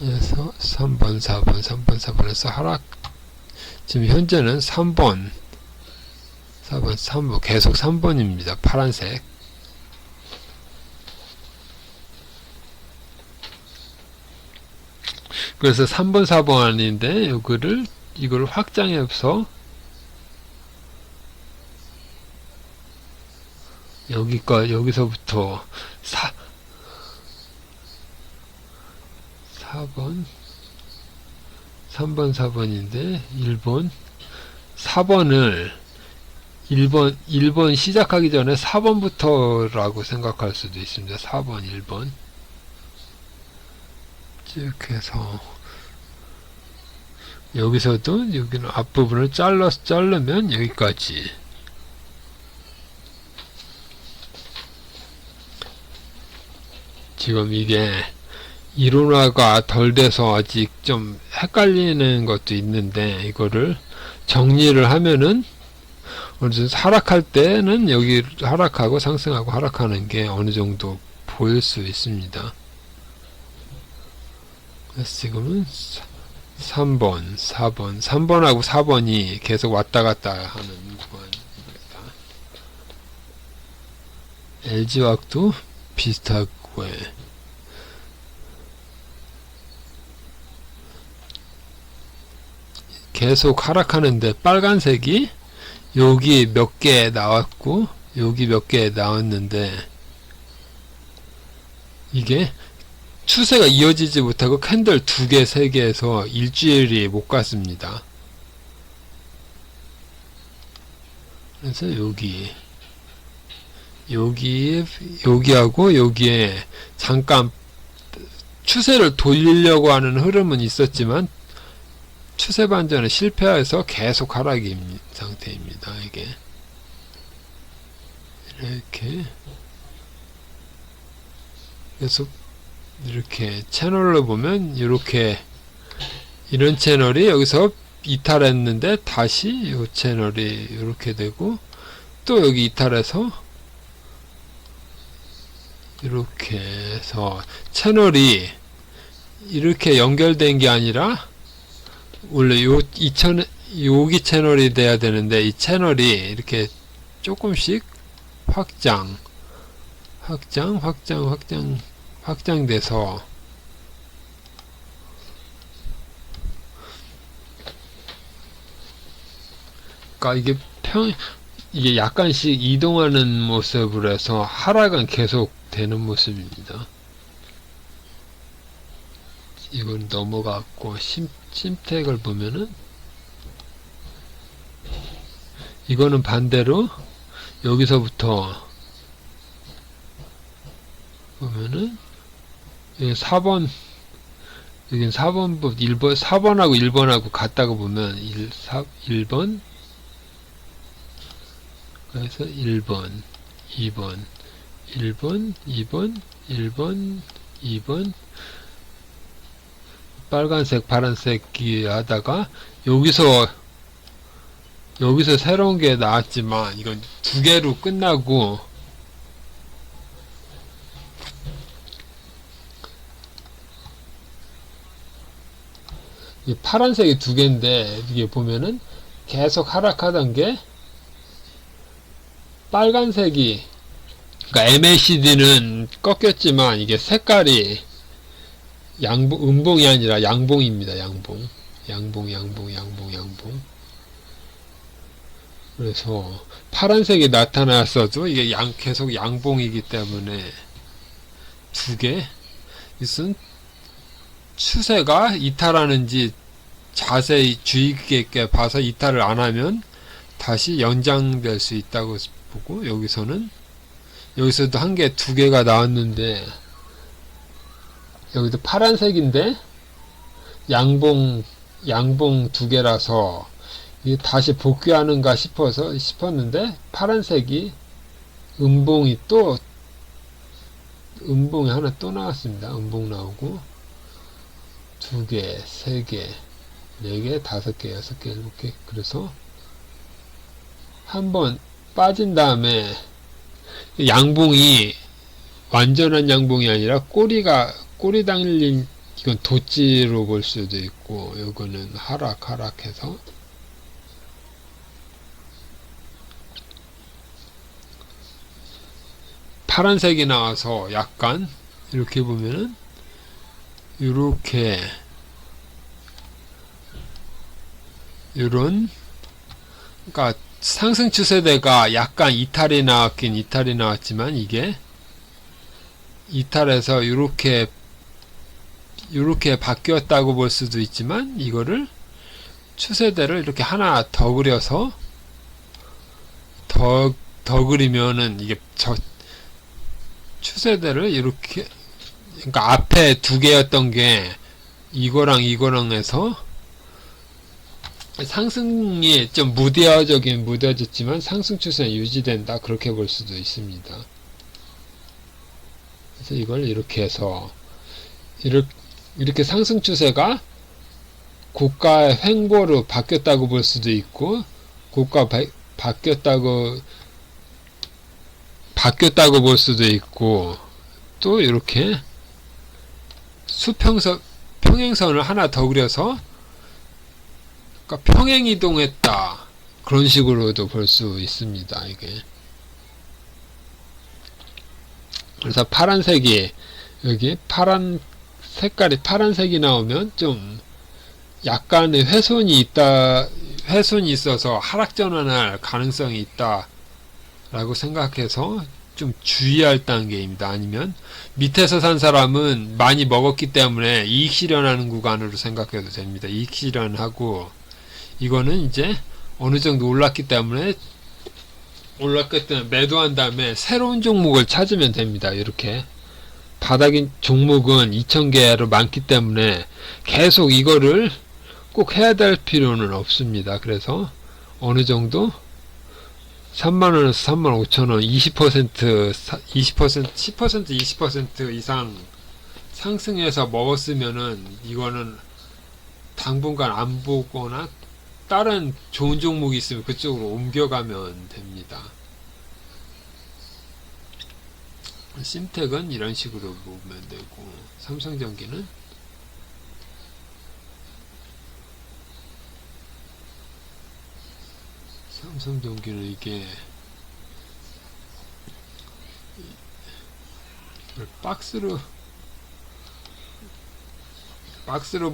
에서 3번, 4번에서 하락. 지금 현재는 3번, 3번 계속 3번입니다. 파란색. 그래서 3번, 4번 아닌데 이거를 확장해서 여기서부터 4번, 3번, 4번인데 1번 시작하기 전에 4번부터라고 생각할 수도 있습니다. 4번, 1번 쭉 해서 여기서도 여기는 앞부분을 자르면 여기까지. 지금 이게 이론화가 덜 돼서 아직 좀 헷갈리는 것도 있는데, 이거를 정리를 하면은 어느 정도 하락할 때는 여기 하락하고 상승하고 하락하는 게 어느 정도 보일 수 있습니다. 그래서 지금은 3번, 4번, 3번하고 4번이 계속 왔다 갔다 하는 구간입니다. LG화학도 비슷하고요. 계속 하락하는데 빨간색이 여기 몇 개 나왔고 여기 몇 개 나왔는데 이게 추세가 이어지지 못하고 캔들 2개, 3개에서 일주일이 못 갔습니다. 그래서 여기하고 여기에 잠깐 추세를 돌리려고 하는 흐름은 있었지만 추세 반전에 실패해서 계속 하락인 상태입니다. 이게 이렇게 계속 이렇게 채널로 보면 이렇게 이런 채널이 여기서 이탈했는데 다시 이 채널이 이렇게 되고 또 여기 이탈해서 이렇게 해서 채널이 이렇게 연결된 게 아니라 원래 여기 채널이 돼야 되는데 이 채널이 이렇게 조금씩 확장돼서 그러니까 이게 약간씩 이동하는 모습으로 해서 하락은 계속 되는 모습입니다. 이건 넘어갔고 심택을 보면은 이거는 반대로 여기서부터 보면은 여기 4번 여긴 4번부 4번하고 1번하고 같다고 보면 1번 그래서 1번 2번 1번 2번 1번 2번 빨간색 파란색이 하다가 여기서 새로운 게 나왔지만 이건 2개로 끝나고 이 파란색이 2개인데 이게 보면은 계속 하락하던 게 빨간색이 그러니까 MACD는 꺾였지만 이게 색깔이 음봉이 아니라 양봉입니다. 양봉. 그래서 파란색이 나타났어도 이게 계속 양봉이기 때문에 2개 이것은 추세가 이탈하는지 자세히 주의 깊게 봐서 이탈을 안 하면 다시 연장될 수 있다고 보고 여기서도 1개, 2개가 나왔는데 여기도 파란색인데 양봉 2개라서 이게 다시 복귀하는가 싶었는데 파란색이 음봉이 하나 또 나왔습니다. 음봉 나오고 2개, 3개, 4개, 5개, 6개, 7개 그래서 한번 빠진 다음에 양봉이 완전한 양봉이 아니라 꼬리 당긴 이건 도지로 볼 수도 있고 요거는 하락해서 파란색이 나와서 약간 이렇게 보면은 이렇게 그러니까 상승 추세대가 약간 이탈이 나왔지만 이게 이탈해서 이렇게 바뀌었다고 볼 수도 있지만 이거를 추세대를 이렇게 하나 더 그려서 더 그리면은 이게 추세대를 이렇게 그러니까 앞에 2개였던 게 이거랑 해서 상승이 좀 무뎌졌지만 상승 추세는 유지된다 그렇게 볼 수도 있습니다. 그래서 이걸 이렇게 해서 이렇게 상승 추세가 고가의 횡보로 바뀌었다고 볼 수도 있고 고가 바뀌었다고 볼 수도 있고 또 이렇게 평행선을 하나 더 그려서 그러니까 평행이동했다 그런 식으로도 볼 수 있습니다. 이게 그래서 파란색이 여기 색깔이 파란색이 나오면 좀 약간의 훼손이 훼손이 있어서 하락 전환할 가능성이 있다 라고 생각해서 좀 주의할 단계입니다. 아니면 밑에서 산 사람은 많이 먹었기 때문에 이익 실현하는 구간으로 생각해도 됩니다. 이익 실현하고, 이거는 이제 어느 정도 올랐기 때문에 매도한 다음에 새로운 종목을 찾으면 됩니다. 이렇게 바닥인 종목은 2000개로 많기 때문에 계속 이거를 꼭 해야 될 필요는 없습니다. 그래서 어느 정도 3만원에서 35,000원 10% 이상 상승해서 먹었으면은 이거는 당분간 안 보거나 다른 좋은 종목이 있으면 그쪽으로 옮겨가면 됩니다. 심텍은 이런 식으로 보면 되고, 삼성전기는 이게 박스로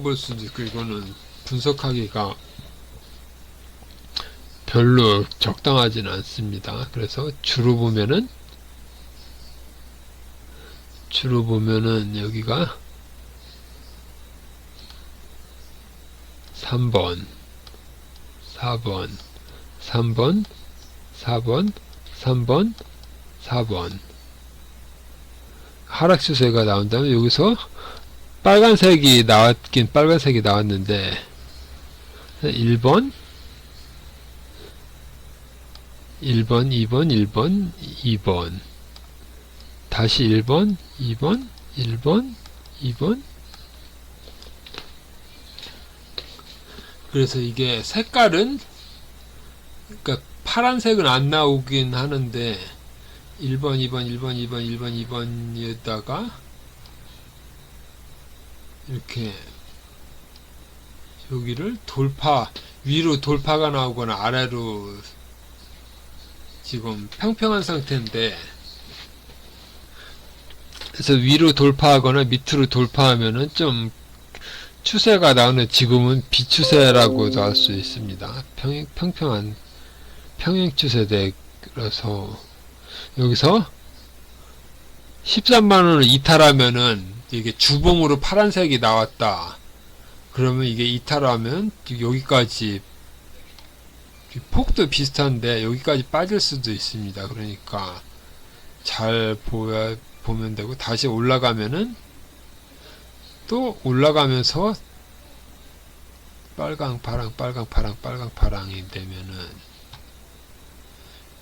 볼 수도 있고, 이거는 분석하기가 별로 적당하지는 않습니다. 그래서 주로 보면은 여기가 3번, 4번, 3번, 4번, 3번, 4번 하락 추세가 나온다면, 여기서 빨간색이 나왔는데 1번, 2번, 2번 다시 1번, 2번, 2번. 그래서 이게 색깔은, 그러니까 파란색은 안 나오긴 하는데 1번, 2번이었다가 이렇게 여기를 위로 돌파가 나오거나 아래로 지금 평평한 상태인데, 그래서 위로 돌파하거나 밑으로 돌파하면은 좀 추세가 나오는, 지금은 비추세라고도 할 수 있습니다. 평평한 평행 추세대라서 여기서 13만원을 이탈하면은 이게 주봉으로 파란색이 나왔다. 그러면 이게 이탈하면 여기까지, 폭도 비슷한데 여기까지 빠질 수도 있습니다. 그러니까 잘 보면 되고, 다시 올라가면은 또 올라가면서 빨강 파랑이 되면은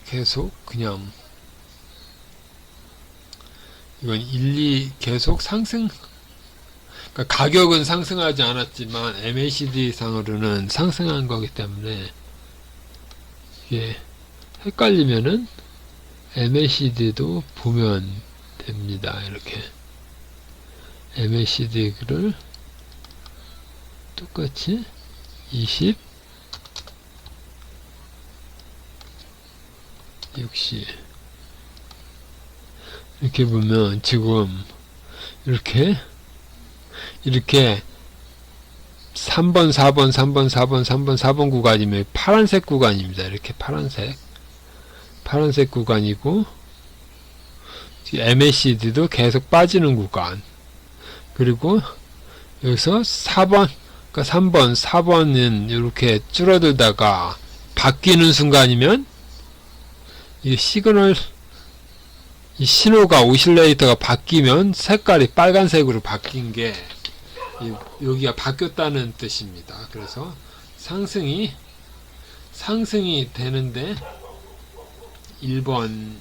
계속 그냥 이건 계속 상승, 그러니까 가격은 상승하지 않았지만 MACD 상으로는 상승한 거기 때문에 이게 헷갈리면은 MACD도 보면 됩니다. 이렇게 MACD를 똑같이 20, 60 이렇게 보면 지금 이렇게 3번, 4번 구간이면 파란색 구간입니다. 이렇게 파란색 구간이고, MACD도 계속 빠지는 구간. 그리고 여기서 4번, 그러니까 3번, 4번은 이렇게 줄어들다가 바뀌는 순간이면 이 신호가, 오실레이터가 바뀌면 색깔이 빨간색으로 바뀐 게 여기가 바뀌었다는 뜻입니다. 그래서 상승이 되는데 1번,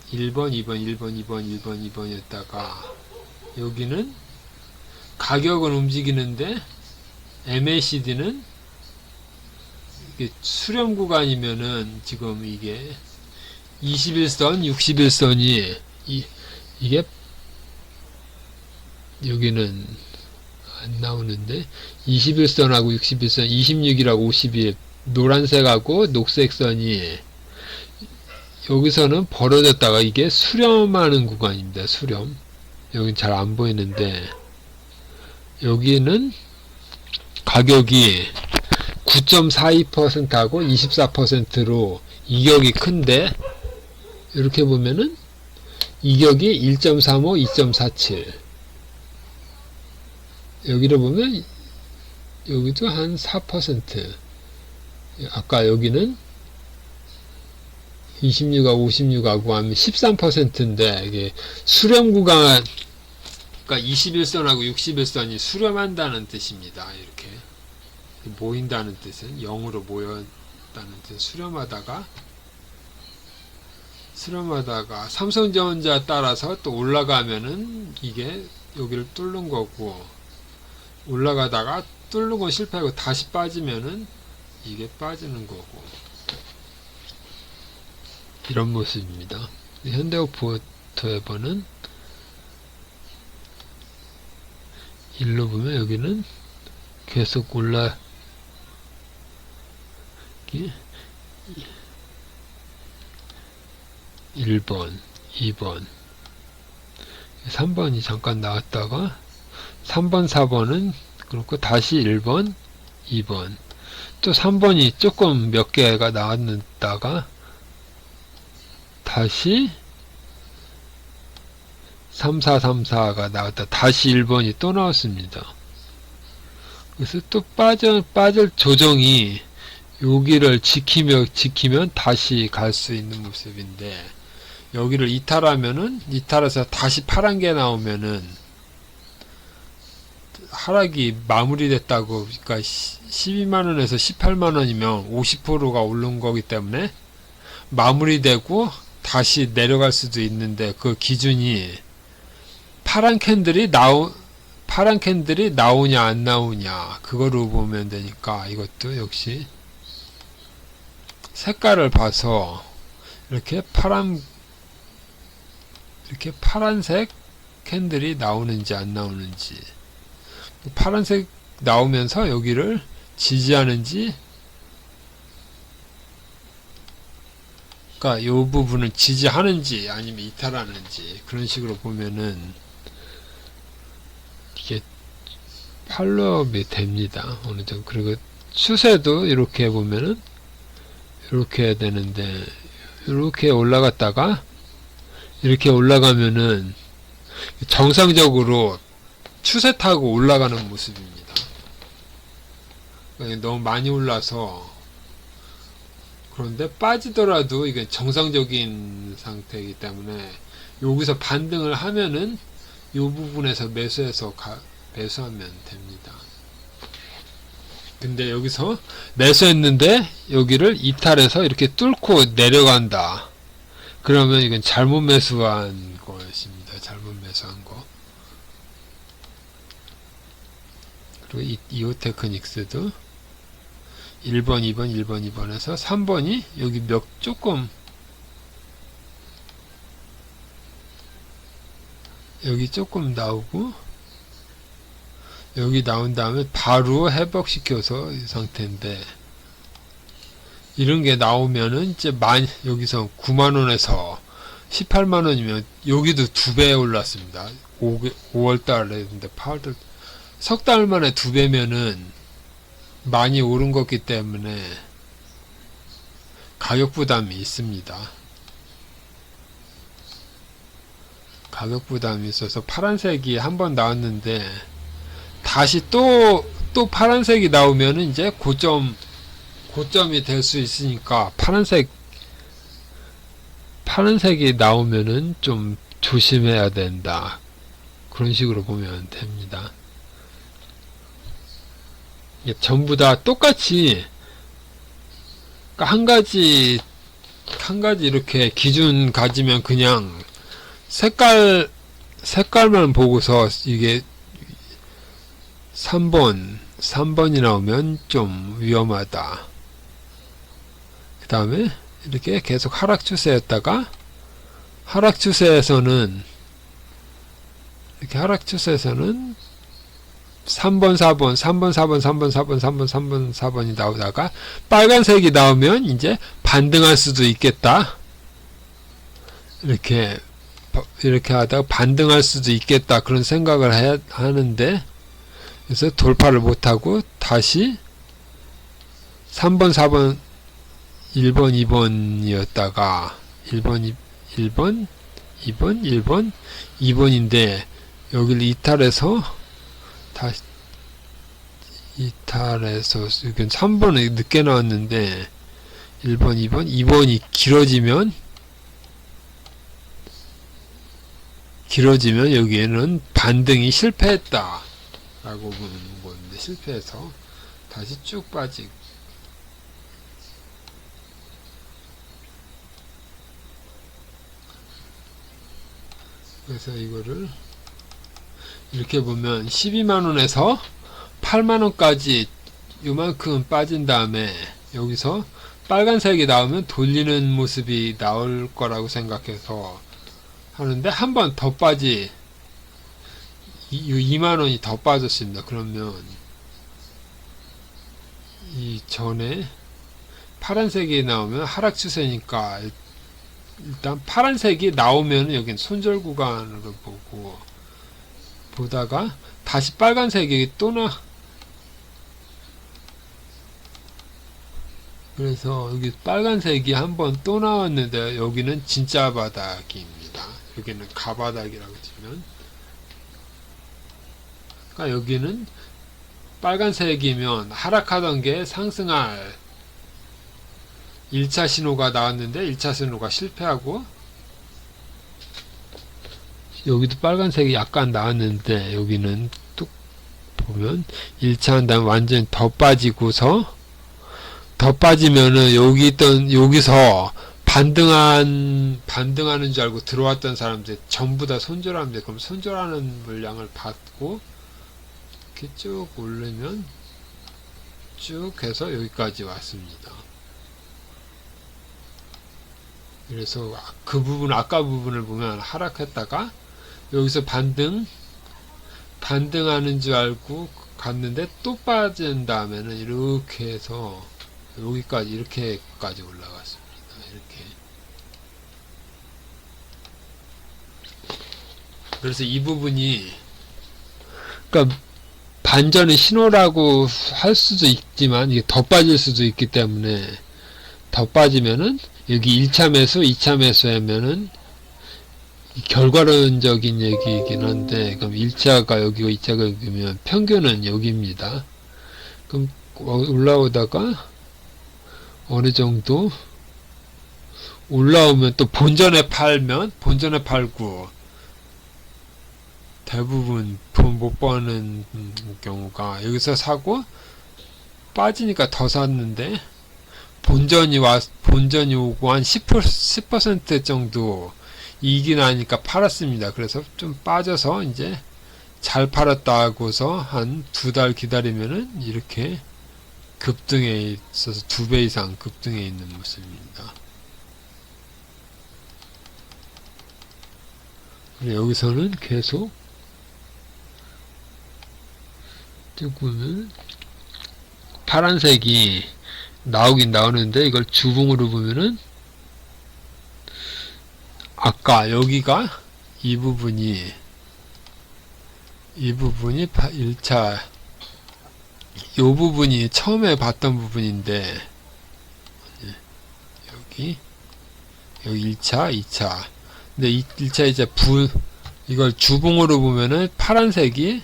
2번이었다가 여기는 가격은 움직이는데 MACD는 이게 수렴 구간이면은 지금 이게 21선, 61선이 이게 여기는 안 나오는데 21선하고 61선, 26이라고 51 노란색하고 녹색 선이 여기서는 벌어졌다가 이게 수렴하는 구간입니다. 수렴. 여긴 잘 안 보이는데 여기는 가격이 9.42%하고 24%로 이격이 큰데, 이렇게 보면은 이격이 1.35, 2.47. 여기를 보면 여기도 한 4%. 아까 여기는 26하고 56하고 하면 13%인데, 이게 수렴 구간, 그러니까 21선하고 61선이 수렴한다는 뜻입니다. 이렇게 모인다는 뜻은 0으로 모였다는 뜻. 수렴하다가 삼성전자 따라서 또 올라가면은 이게 여기를 뚫는 거고, 올라가다가 뚫는 건 실패하고 다시 빠지면은 이게 빠지는 거고, 이런 모습입니다. 현대오토에버는 일로 보면 여기는 계속 1번, 2번, 3번이 잠깐 나왔다가 3번, 4번은 그렇고 다시 1번, 2번, 또 3번이 조금 몇 개가 나왔다가 다시 3, 4, 3, 4가 나왔다. 다시 1번이 또 나왔습니다. 그래서 또 빠질 조정이 여기를 지키면 다시 갈 수 있는 모습인데, 여기를 이탈해서 다시 파란 게 나오면은 하락이 마무리됐다고, 그러니까 12만원에서 18만원이면 50%가 오른 거기 때문에 마무리되고 다시 내려갈 수도 있는데, 그 기준이 파란 캔들이 나오냐 안 나오냐 그거로 보면 되니까, 이것도 역시 색깔을 봐서 이렇게 파란색 캔들이 나오는지 안 나오는지, 파란색 나오면서 여기를 지지하는지, 그러니까 이 부분을 지지하는지 아니면 이탈하는지, 그런 식으로 보면은 이게 팔로업이 됩니다. 어느 정도. 그리고 추세도 이렇게 보면은 이렇게 해야 되는데, 이렇게 올라갔다가 이렇게 올라가면은 정상적으로 추세 타고 올라가는 모습입니다. 너무 많이 올라서, 그런데 빠지더라도 이게 정상적인 상태이기 때문에 여기서 반등을 하면은 이 부분에서 매수하면 됩니다. 근데 여기서 매수했는데 여기를 이탈해서 이렇게 뚫고 내려간다. 그러면 이건 잘못 매수한 것입니다. 잘못 매수한 거. 그리고 이오테크닉스도 1번, 2번, 1번, 2번에서 3번이 여기 여기 조금 나오고, 여기 나온 다음에 바로 회복시켜서 이 상태인데, 이런 게 나오면은 이제 여기서 9만원에서 18만원이면 여기도 2배 올랐습니다. 5월달에 했는데 8월, 석 달 만에 2배면은 많이 오른 거기 때문에 가격 부담이 있습니다. 가격 부담이 있어서 파란색이 한번 나왔는데 다시 또 파란색이 나오면은 이제 고점이 될 수 있으니까, 파란색이 나오면은 좀 조심해야 된다. 그런 식으로 보면 됩니다. 전부 다 똑같이 한 가지 이렇게 기준 가지면 그냥 색깔만 보고서, 이게 3번이 나오면 좀 위험하다. 그 다음에 이렇게 계속 하락 추세였다가, 하락 추세에서는 3번, 4번이 나오다가 빨간색이 나오면 이제 반등할 수도 있겠다. 이렇게 하다가 반등할 수도 있겠다. 그런 생각을 하는데, 그래서 돌파를 못하고 다시 3번, 4번, 1번, 2번이었다가 1번, 1번, 2번, 1번, 2번인데 여기를 이탈해서 다시 이탈해서 이건 3번에 늦게 나왔는데 1번, 2번, 2번이 길어지면 여기에는 반등이 실패했다 라고 보는 건데 실패해서 다시 쭉 빠지고 그래서 이거를 이렇게 보면 12만원에서 8만원까지 요만큼 빠진 다음에 여기서 빨간색이 나오면 돌리는 모습이 나올 거라고 생각해서 하는데 한 번 더 2만원이 더 빠졌습니다. 그러면 이 전에 파란색이 나오면 하락 추세니까 일단 파란색이 나오면 여긴 손절 구간으로 보다가 다시 빨간색이 그래서 여기 빨간색이 한번 또 나왔는데 여기는 진짜 바닥입니다. 여기는 가바닥이라고 치면 그러니까 여기는 빨간색이면 하락하던 게 상승할 1차 신호가 나왔는데 1차 신호가 실패하고 여기도 빨간색이 약간 나왔는데 여기는 뚝 보면 1차 한 다음 완전히 더 빠지면은 여기서 반등하는 줄 알고 들어왔던 사람들 전부 다 손절하면 돼. 그럼 손절하는 물량을 받고 이렇게 쭉 올리면 쭉 해서 여기까지 왔습니다. 그래서 아까 부분을 보면 하락했다가 여기서 반등하는 줄 알고 갔는데 또 빠진 다음에는 이렇게 해서 여기까지 이렇게까지 올라갔습니다. 이렇게. 그래서 이 부분이 그러니까 반전의 신호라고 할 수도 있지만 이게 더 빠질 수도 있기 때문에 더 빠지면은 여기 1차 매수, 2차 매수하면은 결과론적인 얘기이긴 한데 그럼 1차가 여기고 2차가 여기면 평균은 여기입니다. 그럼 올라오다가 어느 정도 올라오면 또 본전에 팔고 대부분 돈 못 버는 경우가 여기서 사고 빠지니까 더 샀는데 본전이 오고 한 10% 정도 이익이 나니까 팔았습니다. 그래서 좀 빠져서 이제 잘 팔았다 하고서 한 2달 기다리면은 이렇게 급등에 있어서 2배 이상 급등해 있는 모습입니다. 여기서는 계속 쭉 보면 파란색이 나오긴 나오는데 이걸 주봉으로 보면은 아까 여기가 이 부분이 1차 이 부분이 처음에 봤던 부분인데 여기 1차 2차 근데 1차 이제 이걸 주봉으로 보면은 파란색이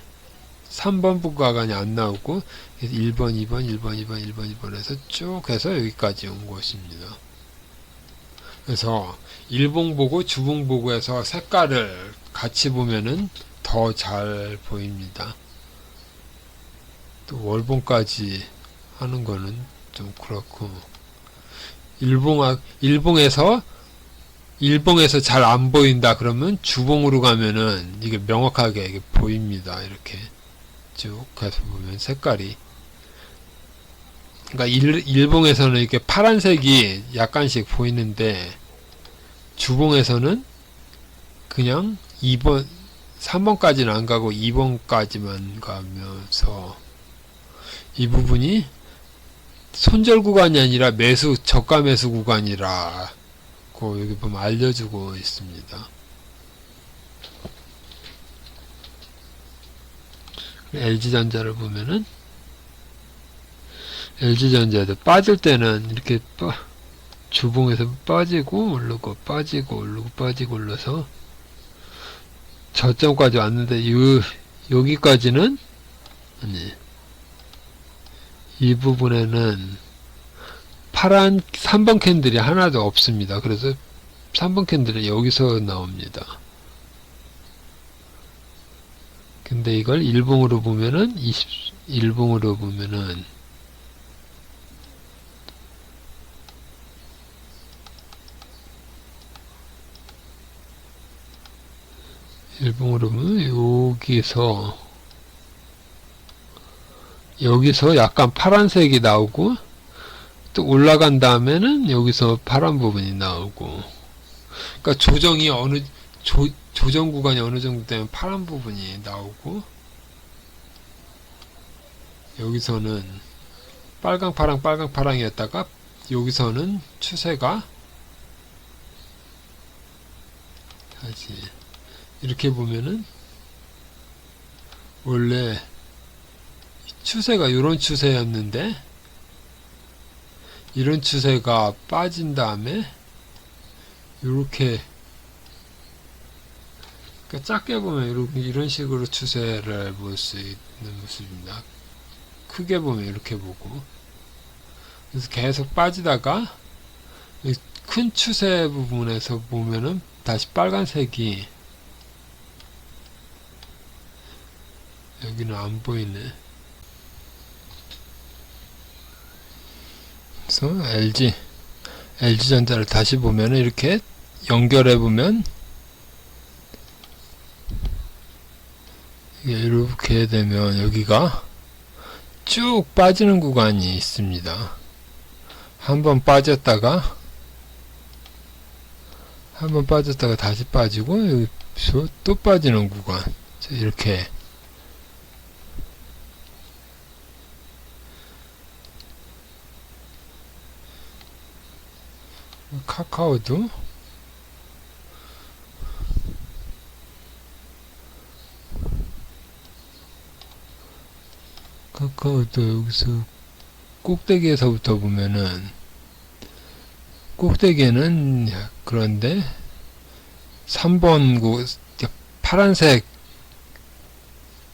3번 부가간이 안 나오고 1번 2번 해서 쭉 해서 여기까지 온 것입니다. 그래서 일봉 보고 주봉 보고 해서 색깔을 같이 보면은 더 잘 보입니다. 또 월봉까지 하는 거는 좀 그렇고 일봉에서 잘 안 보인다 그러면 주봉으로 가면은 이게 명확하게 이게 보입니다. 이렇게 쭉 가서 보면 색깔이 그러니까 일봉에서는 이렇게 파란색이 약간씩 보이는데 주봉에서는 그냥 3번까지는 안 가고 2번까지만 가면서 이 부분이 손절 구간이 아니라 저가 매수 구간이라고 여기 보면 알려주고 있습니다. LG전자를 보면은 LG전자도 빠질 때는 이렇게 주봉에서 빠지고 오르고 빠지고 오르고 빠지고 올라서 저점까지 왔는데 여기까지는 아니, 이 부분에는 파란 3번 캔들이 하나도 없습니다. 그래서 3번 캔들은 여기서 나옵니다. 근데 이걸 일봉으로 보면은 21봉으로 보면은 일봉으로 보면 여기서 약간 파란색이 나오고 또 올라간 다음에는 여기서 파란 부분이 나오고, 그러니까 조정이 조정 구간이 어느 정도 되면 파란 부분이 나오고, 여기서는 빨강 파랑이었다가 여기서는 추세가 다시 이렇게 보면은 원래 추세가 이런 추세였는데 이런 추세가 빠진 다음에 이렇게, 그러니까 작게 보면 이런 식으로 추세를 볼 수 있는 모습입니다. 크게 보면 이렇게 보고, 그래서 계속 빠지다가 큰 추세 부분에서 보면은 다시 빨간색이, 여기는 안 보이네. 그래서 LG전자를 다시 보면은 이렇게 연결해 보면 이렇게 되면 여기가 쭉 빠지는 구간이 있습니다. 한번 빠졌다가 다시 빠지고 여기서 또 빠지는 구간, 이렇게 카카오도 여기서 꼭대기에서부터 보면은 꼭대기에는 그런데 3번 파란색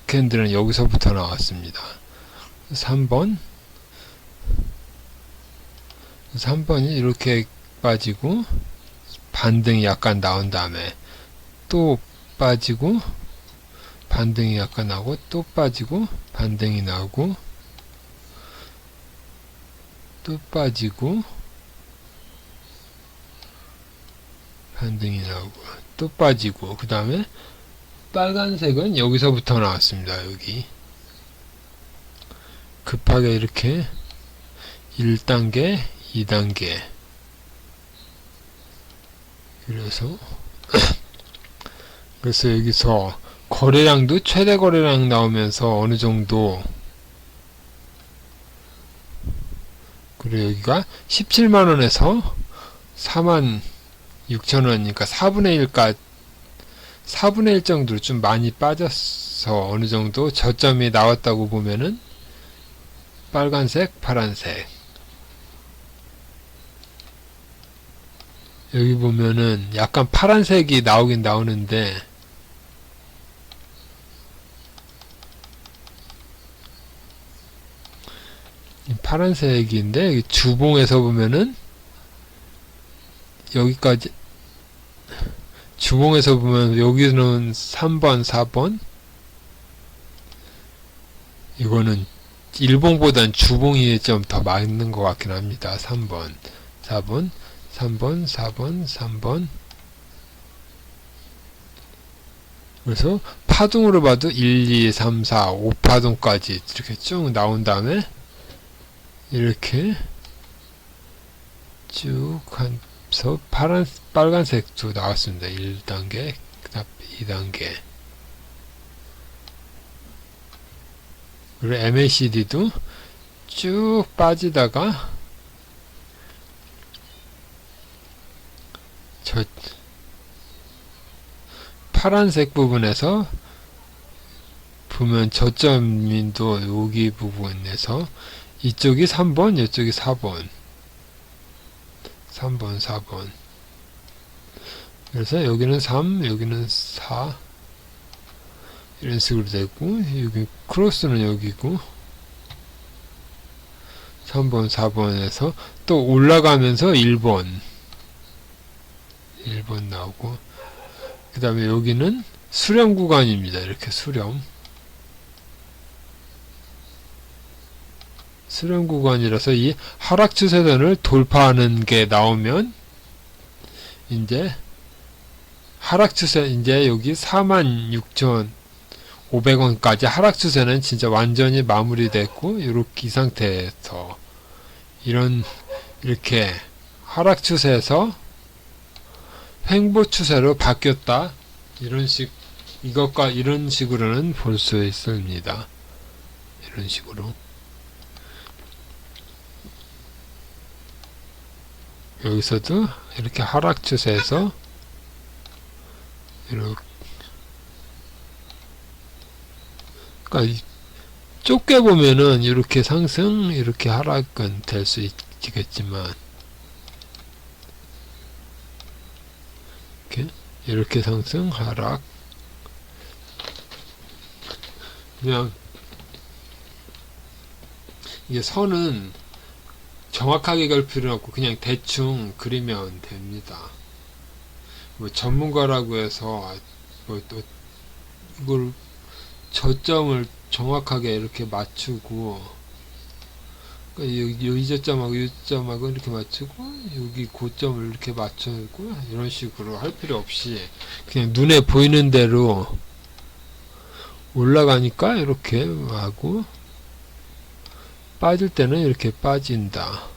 캔들은 여기서부터 나왔습니다. 3번이 이렇게 빠지고 반등이 약간 나온 다음에 또 빠지고 반등이 약간 나오고 또 빠지고 반등이 나오고 또 빠지고 반등이 나오고 또 빠지고, 그 다음에 빨간색은 여기서부터 나왔습니다. 여기 급하게 이렇게 1단계 2단계, 그래서 여기서 거래량도 최대 거래량 나오면서 어느 정도, 그리고 여기가 17만원에서 46,000원이니까 4분의 1 정도로 좀 많이 빠져서 어느 정도 저점이 나왔다고 보면은 빨간색, 파란색, 여기 보면은 약간 파란색이 나오긴 나오는데 파란색인데 여기 주봉에서 보면은 여기까지, 주봉에서 보면 여기는 3번 4번, 이거는 일봉보단 주봉이 좀 더 맞는 것 같긴 합니다. 3번 4번 3번 4번 3번, 그래서 파동으로 봐도 1, 2, 3, 4, 5파동까지 이렇게 쭉 나온 다음에 이렇게 쭉 해서 빨간색도 나왔습니다. 1단계, 그 다음 2단계, 그리고 MACD도 쭉 빠지다가 저 파란색 부분에서 보면 저점인도 여기 부분에서 이쪽이 3번, 이쪽이 4번. 3번, 4번. 그래서 여기는 3, 여기는 4. 이런 식으로 되고, 여기 크로스는 여기고, 3번, 4번에서 또 올라가면서 1번. 1번 나오고, 그 다음에 여기는 수렴 구간입니다. 이렇게 수렴. 수렴 구간이라서 이 하락 추세선을 돌파하는 게 나오면 이제 하락 추세 이제 여기 46,500원까지 하락 추세는 진짜 완전히 마무리됐고 이렇게 이 상태에서 이렇게 하락 추세에서 횡보 추세로 바뀌었다. 이것과 이런 식으로는 볼 수 있습니다. 이런 식으로. 여기서도 이렇게 하락 추세에서 이렇게 그러니까 좁게 보면은 이렇게 상승 이렇게 하락은 될 수 있겠지만 이렇게 상승 하락 그냥 이게 선은 정확하게 걸 필요 없고 그냥 대충 그리면 됩니다. 뭐 전문가라고 해서 뭐 또 이걸 저점을 정확하게 이렇게 맞추고 그러니까 이 저점하고 이 저점하고 이렇게 맞추고 여기 고점을 이렇게 맞추고 이런 식으로 할 필요 없이 그냥 눈에 보이는 대로 올라가니까 이렇게 하고 빠질 때는 이렇게 빠진다.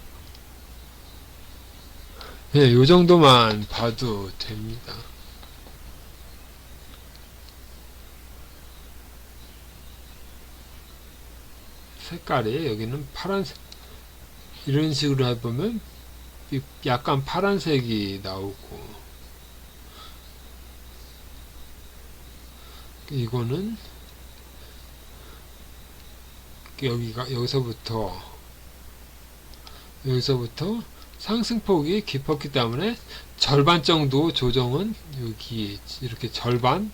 네, 요 정도만 봐도 됩니다. 색깔이 여기는 파란색 이런 식으로 해보면 약간 파란색이 나오고 이거는 여기서부터 상승폭이 깊었기 때문에 절반 정도 조정은 여기 이렇게 절반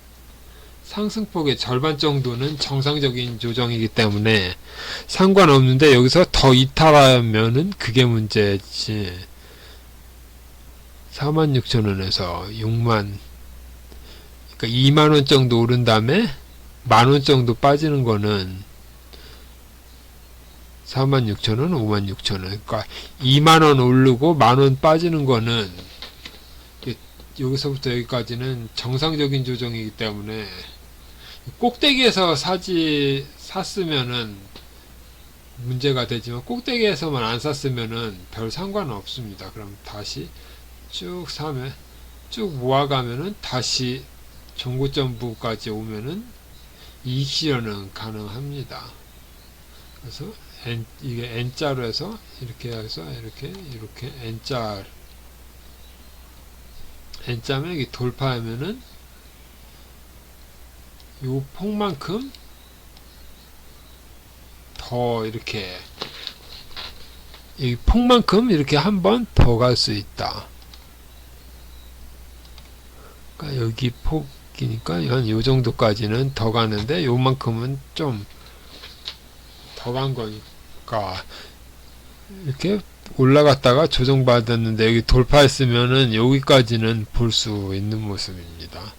상승폭의 절반 정도는 정상적인 조정이기 때문에 상관없는데 여기서 더 이탈하면은 그게 문제지. 46,000원에서 6만 그러니까 2만원 정도 오른 다음에 만원 정도 빠지는 거는 46,000원, 56,000원. 그러니까 2만원 오르고 만원 빠지는 거는 여기서부터 여기까지는 정상적인 조정이기 때문에 꼭대기에서 샀으면은 문제가 되지만 꼭대기에서만 안 샀으면은 별 상관은 없습니다. 그럼 다시 쭉 사면 쭉 모아가면은 다시 정고점부까지 오면은 이익 실현은 가능합니다. 그래서 이게 N자로 해서 이렇게 해서 이렇게 N자면 이게 돌파하면은 요 폭만큼 더 이렇게 이 폭만큼 이렇게 한 번 더 갈 수 있다. 그러니까 여기 폭이니까 한 요 정도까지는 더 가는데 요만큼은 좀 더 간 거니까 이렇게 올라갔다가 조정받았는데 여기 돌파했으면은 여기까지는 볼 수 있는 모습입니다.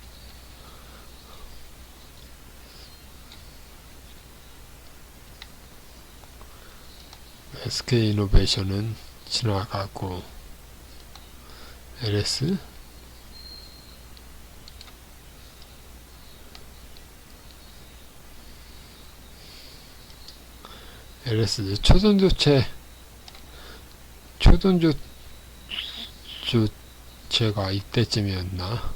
SK이노베이션은 지나가고 LS 초전조체가 이때쯤이었나?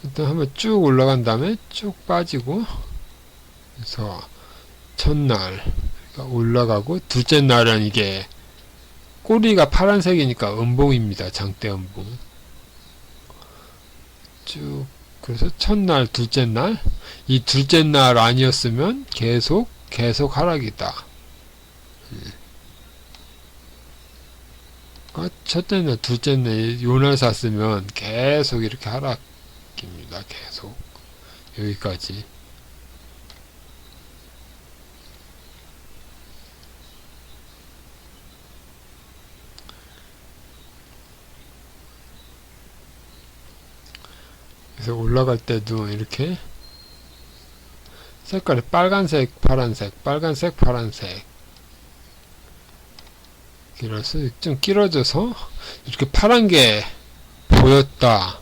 일단 한번 쭉 올라간 다음에 쭉 빠지고 그래서 첫날 올라가고 둘째 날은 이게 꼬리가 파란색이니까 음봉입니다. 장대 음봉 쭉 그래서 첫날 둘째 날 이 둘째 날 아니었으면 계속 하락이다. 첫째는 둘째는 요날 샀으면 계속 이렇게 하락입니다. 계속 여기까지. 그래서 올라갈 때도 이렇게 색깔이 빨간색, 파란색, 빨간색, 파란색 이라서 좀 길어져서 이렇게 파란 게 보였다.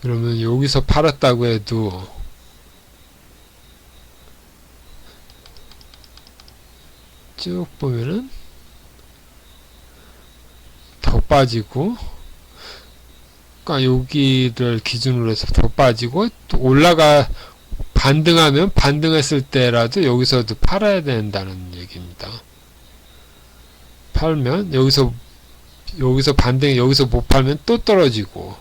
그러면 여기서 팔았다고 해도 쭉 보면은 더 빠지고, 그러니까 여기를 기준으로 해서 더 빠지고, 또 반등하면 반등했을 때라도 여기서도 팔아야 된다는 얘기입니다. 팔면 여기서 반등해, 여기서 못 팔면 또 떨어지고,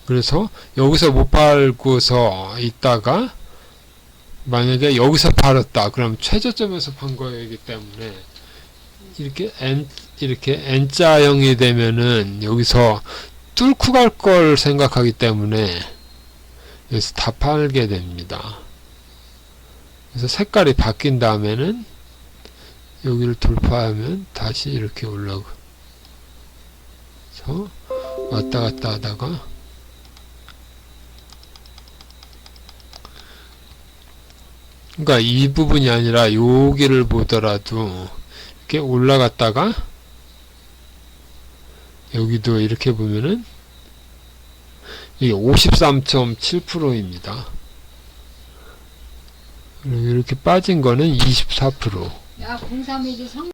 그래서 여기서 못 팔고서 있다가 만약에 여기서 팔았다 그럼 최저점에서 판 거이기 때문에 이렇게 N자형이 되면은 여기서 뚫고 갈 걸 생각하기 때문에 여기서 다 팔게 됩니다. 그래서 색깔이 바뀐 다음에는 여기를 돌파하면 다시 이렇게 올라가서 왔다 갔다 하다가 그러니까 이 부분이 아니라 여기를 보더라도 이렇게 올라갔다가 여기도 이렇게 보면은 이게 53.7%입니다. 그리고 이렇게 빠진 거는 24%. 야, 031이 성.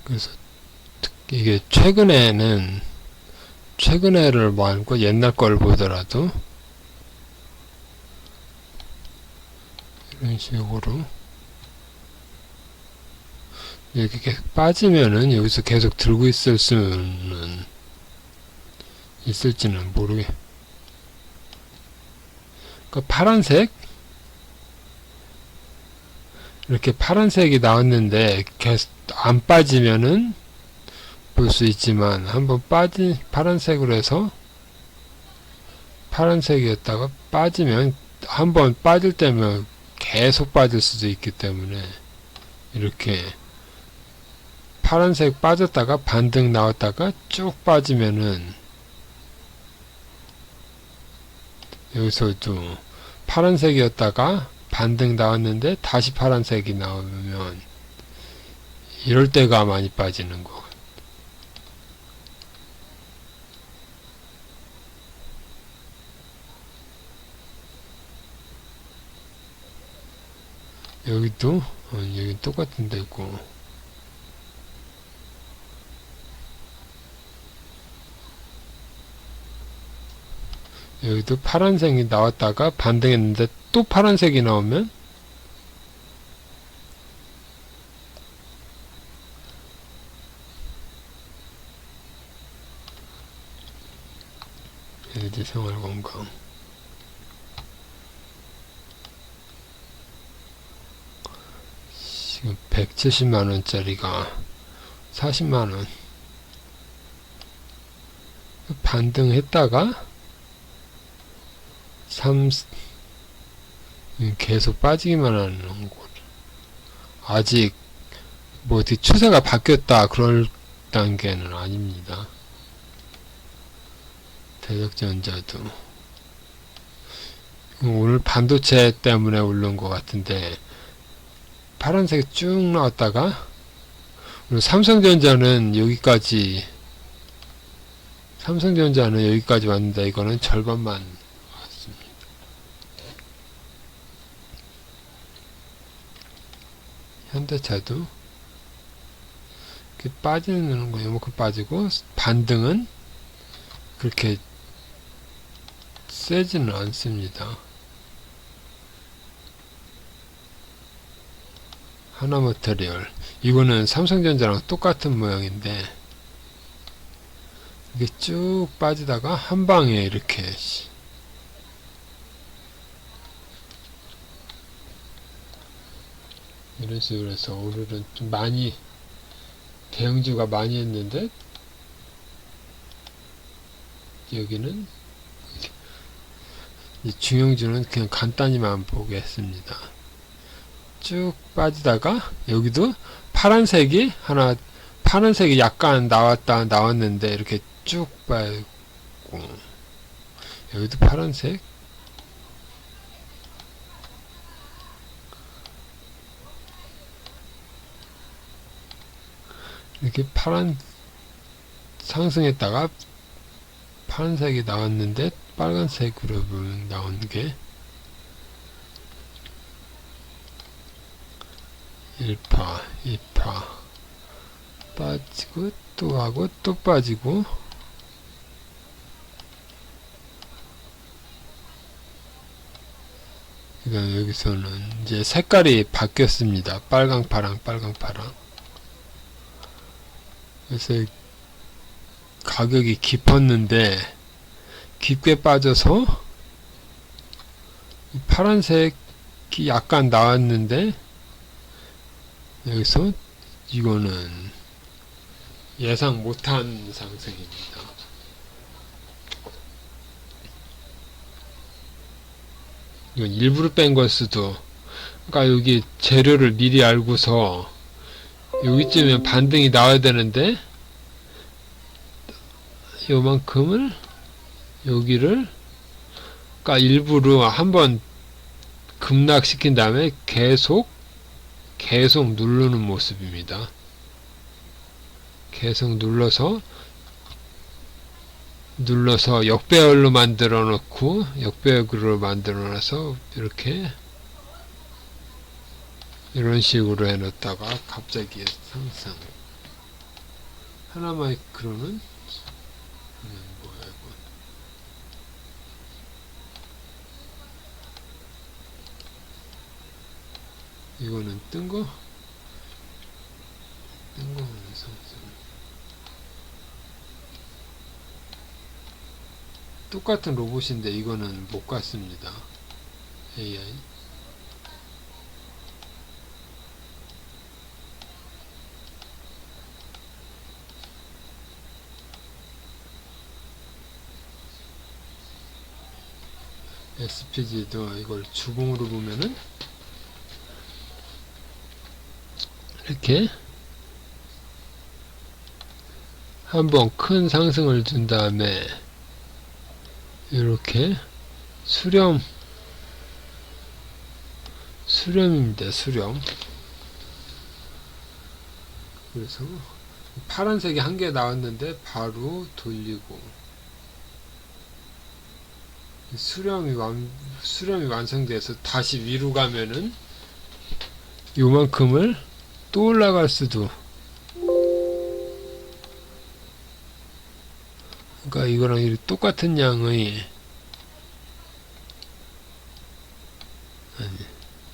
그래서 이게 최근에를 말고 옛날 걸 보더라도 이런 식으로 이렇게 계속 빠지면은 여기서 계속 들고 있을지는 모르게. 그러니까 파란색 이렇게 파란색이 나왔는데 계속 안 빠지면은 볼 수 있지만 한번 파란색으로 해서 파란색이었다가 빠지면 한번 빠질 때면 계속 빠질 수도 있기 때문에 이렇게 파란색 빠졌다가 반등 나왔다가 쭉 빠지면은 여기서도 파란색이었다가 반등 나왔는데 다시 파란색이 나오면 이럴 때가 많이 빠지는 거. 여기도 여기 똑같은 데고 여기도 파란색이 나왔다가 반등했는데 또 파란색이 나오면 LG 생활건강 지금 170만원짜리가 40만원 반등했다가 계속 빠지기만 하는 곳. 아직 뭐 어디 추세가 바뀌었다 그럴 단계는 아닙니다. 대적전자도 오늘 반도체 때문에 오른 것 같은데 파란색이 쭉 나왔다가 오늘 삼성전자는 여기까지 왔는데 이거는 절반만 왔습니다. 현대차도 이렇게 빠지는 거 요만큼 빠지고 반등은 그렇게 세지는 않습니다. 하나마테리얼 이거는 삼성전자랑 똑같은 모양인데 이게 쭉 빠지다가 한 방에 이렇게 이런 식으로 해서 오늘은 좀 많이 대형주가 많이 했는데 여기는 이 중형주는 그냥 간단히만 보겠습니다. 쭉 빠지다가 여기도 파란색이 하나, 파란색이 약간 나왔는데 이렇게 쭉 빠지고 여기도 파란색, 이렇게 파란 상승했다가 파란색이 나왔는데 빨간색으로 나온 게 1파, 2파 빠지고 또 하고 또 빠지고 그다음 여기서는 이제 색깔이 바뀌었습니다. 빨강 파랑 빨강 파랑. 그래서 가격이 깊었는데 깊게 빠져서 파란색이 약간 나왔는데 여기서 이거는 예상 못한 상승입니다. 이건 일부러 뺀 걸 수도. 그러니까 여기 재료를 미리 알고서 여기쯤에 반등이 나와야 되는데 요만큼을 여기를 그러니까 일부러 한번 급락시킨 다음에 계속 누르는 모습입니다. 계속 눌러서 역배열로 만들어 놓고 역배열로 만들어 놔서 이렇게 이런 식으로 해 놓다가 갑자기 상승. 하나마이크로는 뭐야 이거는 뜬 거는 상승. 똑같은 로봇인데 이거는 못 갔습니다. AI. SPG도 이걸 주봉으로 보면은 이렇게 한번 큰 상승을 준 다음에 이렇게 수렴입니다. 수렴. 그래서 파란색이 한 개 나왔는데 바로 돌리고 수렴이 완성돼서 다시 위로 가면은 요만큼을 또 올라갈 수도. 그러니까 이거랑 똑같은 양의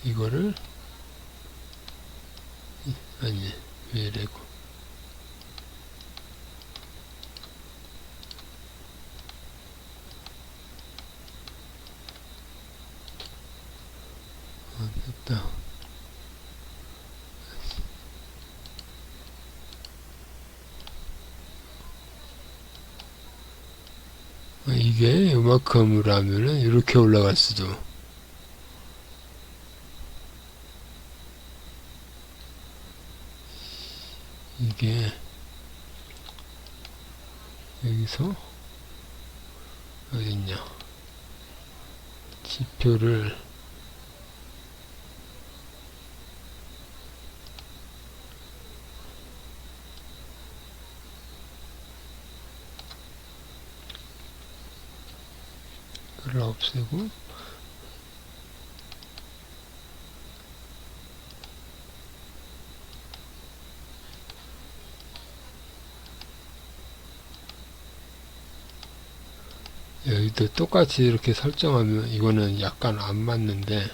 이거를 왜 이래고 됐다. 이게 요만큼으로 하면은 이렇게 올라갈 수도. 이게 여기서 어딨냐 지표를 그걸 없애고 여기도 똑같이 이렇게 설정하면 이거는 약간 안 맞는데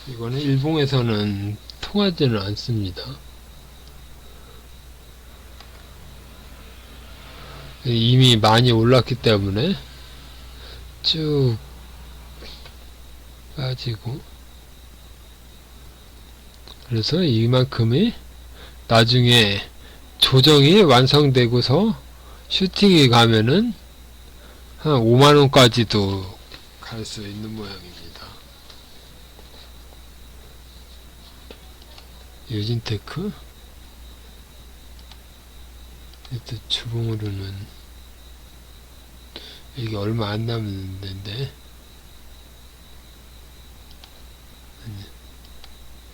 이거는 일봉에서는 통하지는 않습니다. 이미 많이 올랐기 때문에 쭉 빠지고, 그래서 이만큼이 나중에 조정이 완성되고서 슈팅이 가면은 한 5만원까지도 갈 수 있는 모양입니다. 유진테크 일단 주봉으로는 이게 얼마 안 남았는데,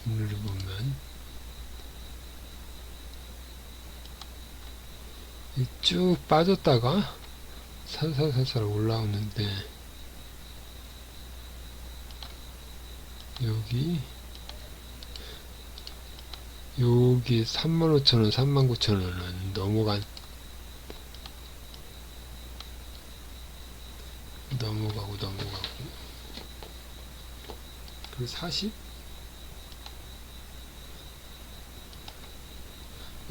오늘을 보면 쭉 빠졌다가 살살살살 올라오는데, 여기 35,000원, 39,000원은 넘어가고, 그리고 40?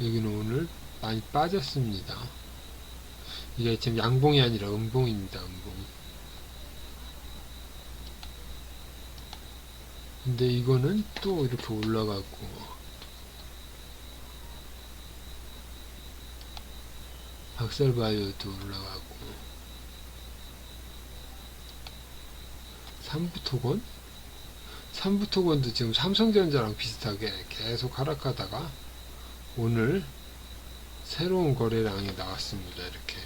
여기는 오늘 많이 빠졌습니다. 이게 지금 양봉이 아니라 음봉입니다. 음봉. 근데 이거는 또 이렇게 올라가고, 박살바이오도 올라가고, 삼부토건도 지금 삼성전자랑 비슷하게 계속 하락하다가 오늘 새로운 거래량이 나왔습니다. 이렇게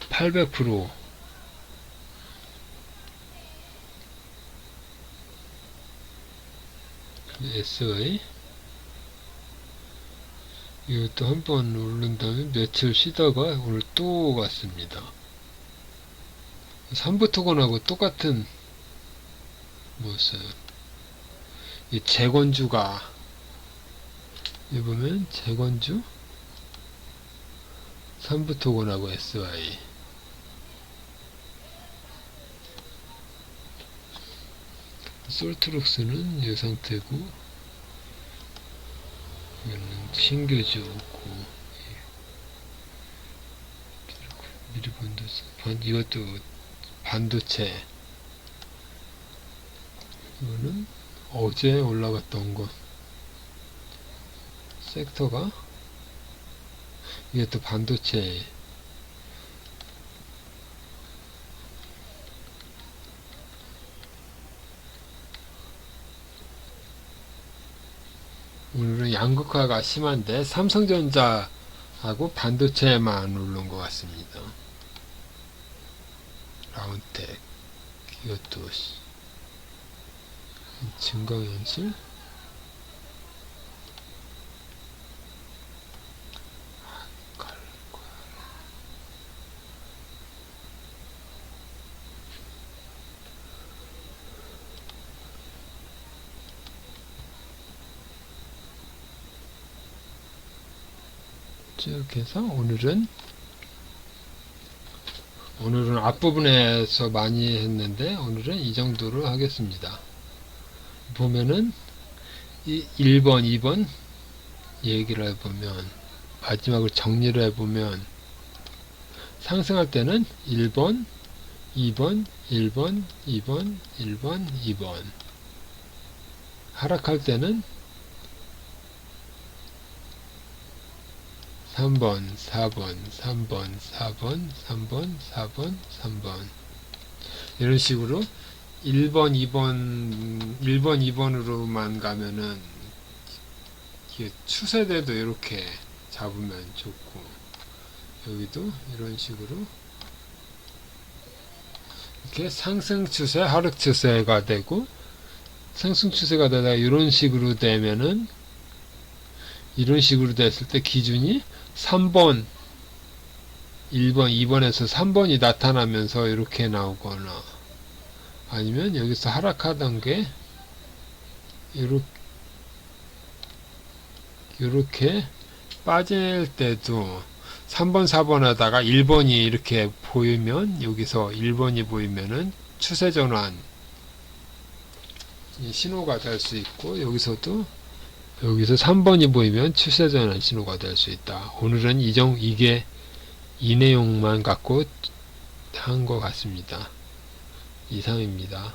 800% SI 이것도 한번 오른 다음에 며칠 쉬다가 오늘 또 갔습니다. 삼부토건하고 똑같은 모습. 이 재건주가, 여기 보면 재건주, 삼부토건하고 SI. 솔트룩스는 이 상태고, 이거는 신규주 없고, 미리반도체, 이것도 반도체. 이거는 어제 올라갔던 것. 섹터가, 이게 또 반도체. 오늘은 양극화가 심한데 삼성전자하고 반도체만 오른 것 같습니다. 라운텍, 이것도 증강현실, 이렇게 해서 오늘은 앞부분에서 많이 했는데 오늘은 이 정도로 하겠습니다. 보면은 이 1번, 2번 얘기를 해보면, 마지막으로 정리를 해보면, 상승할 때는 1번, 2번, 1번, 2번, 1번, 2번. 하락할 때는 3번, 4번, 3번, 4번, 3번, 4번, 3번. 이런 식으로 1번, 2번으로만 가면은 이게 추세대도 이렇게 잡으면 좋고, 여기도 이런 식으로 이렇게 상승 추세, 하락 추세가 되고, 상승 추세가 되다가 이런 식으로 되면은, 이런 식으로 됐을 때 기준이 3번, 1번, 2번에서 3번이 나타나면서 이렇게 나오거나, 아니면 여기서 하락하던 게 이렇게 빠질 때도 3번, 4번 하다가 1번이 이렇게 보이면, 여기서 1번이 보이면은 추세 전환 신호가 될 수 있고, 여기서도 여기서 3번이 보이면 출세 전환 신호가 될 수 있다. 오늘은 이게 이 내용만 갖고 한 것 같습니다. 이상입니다.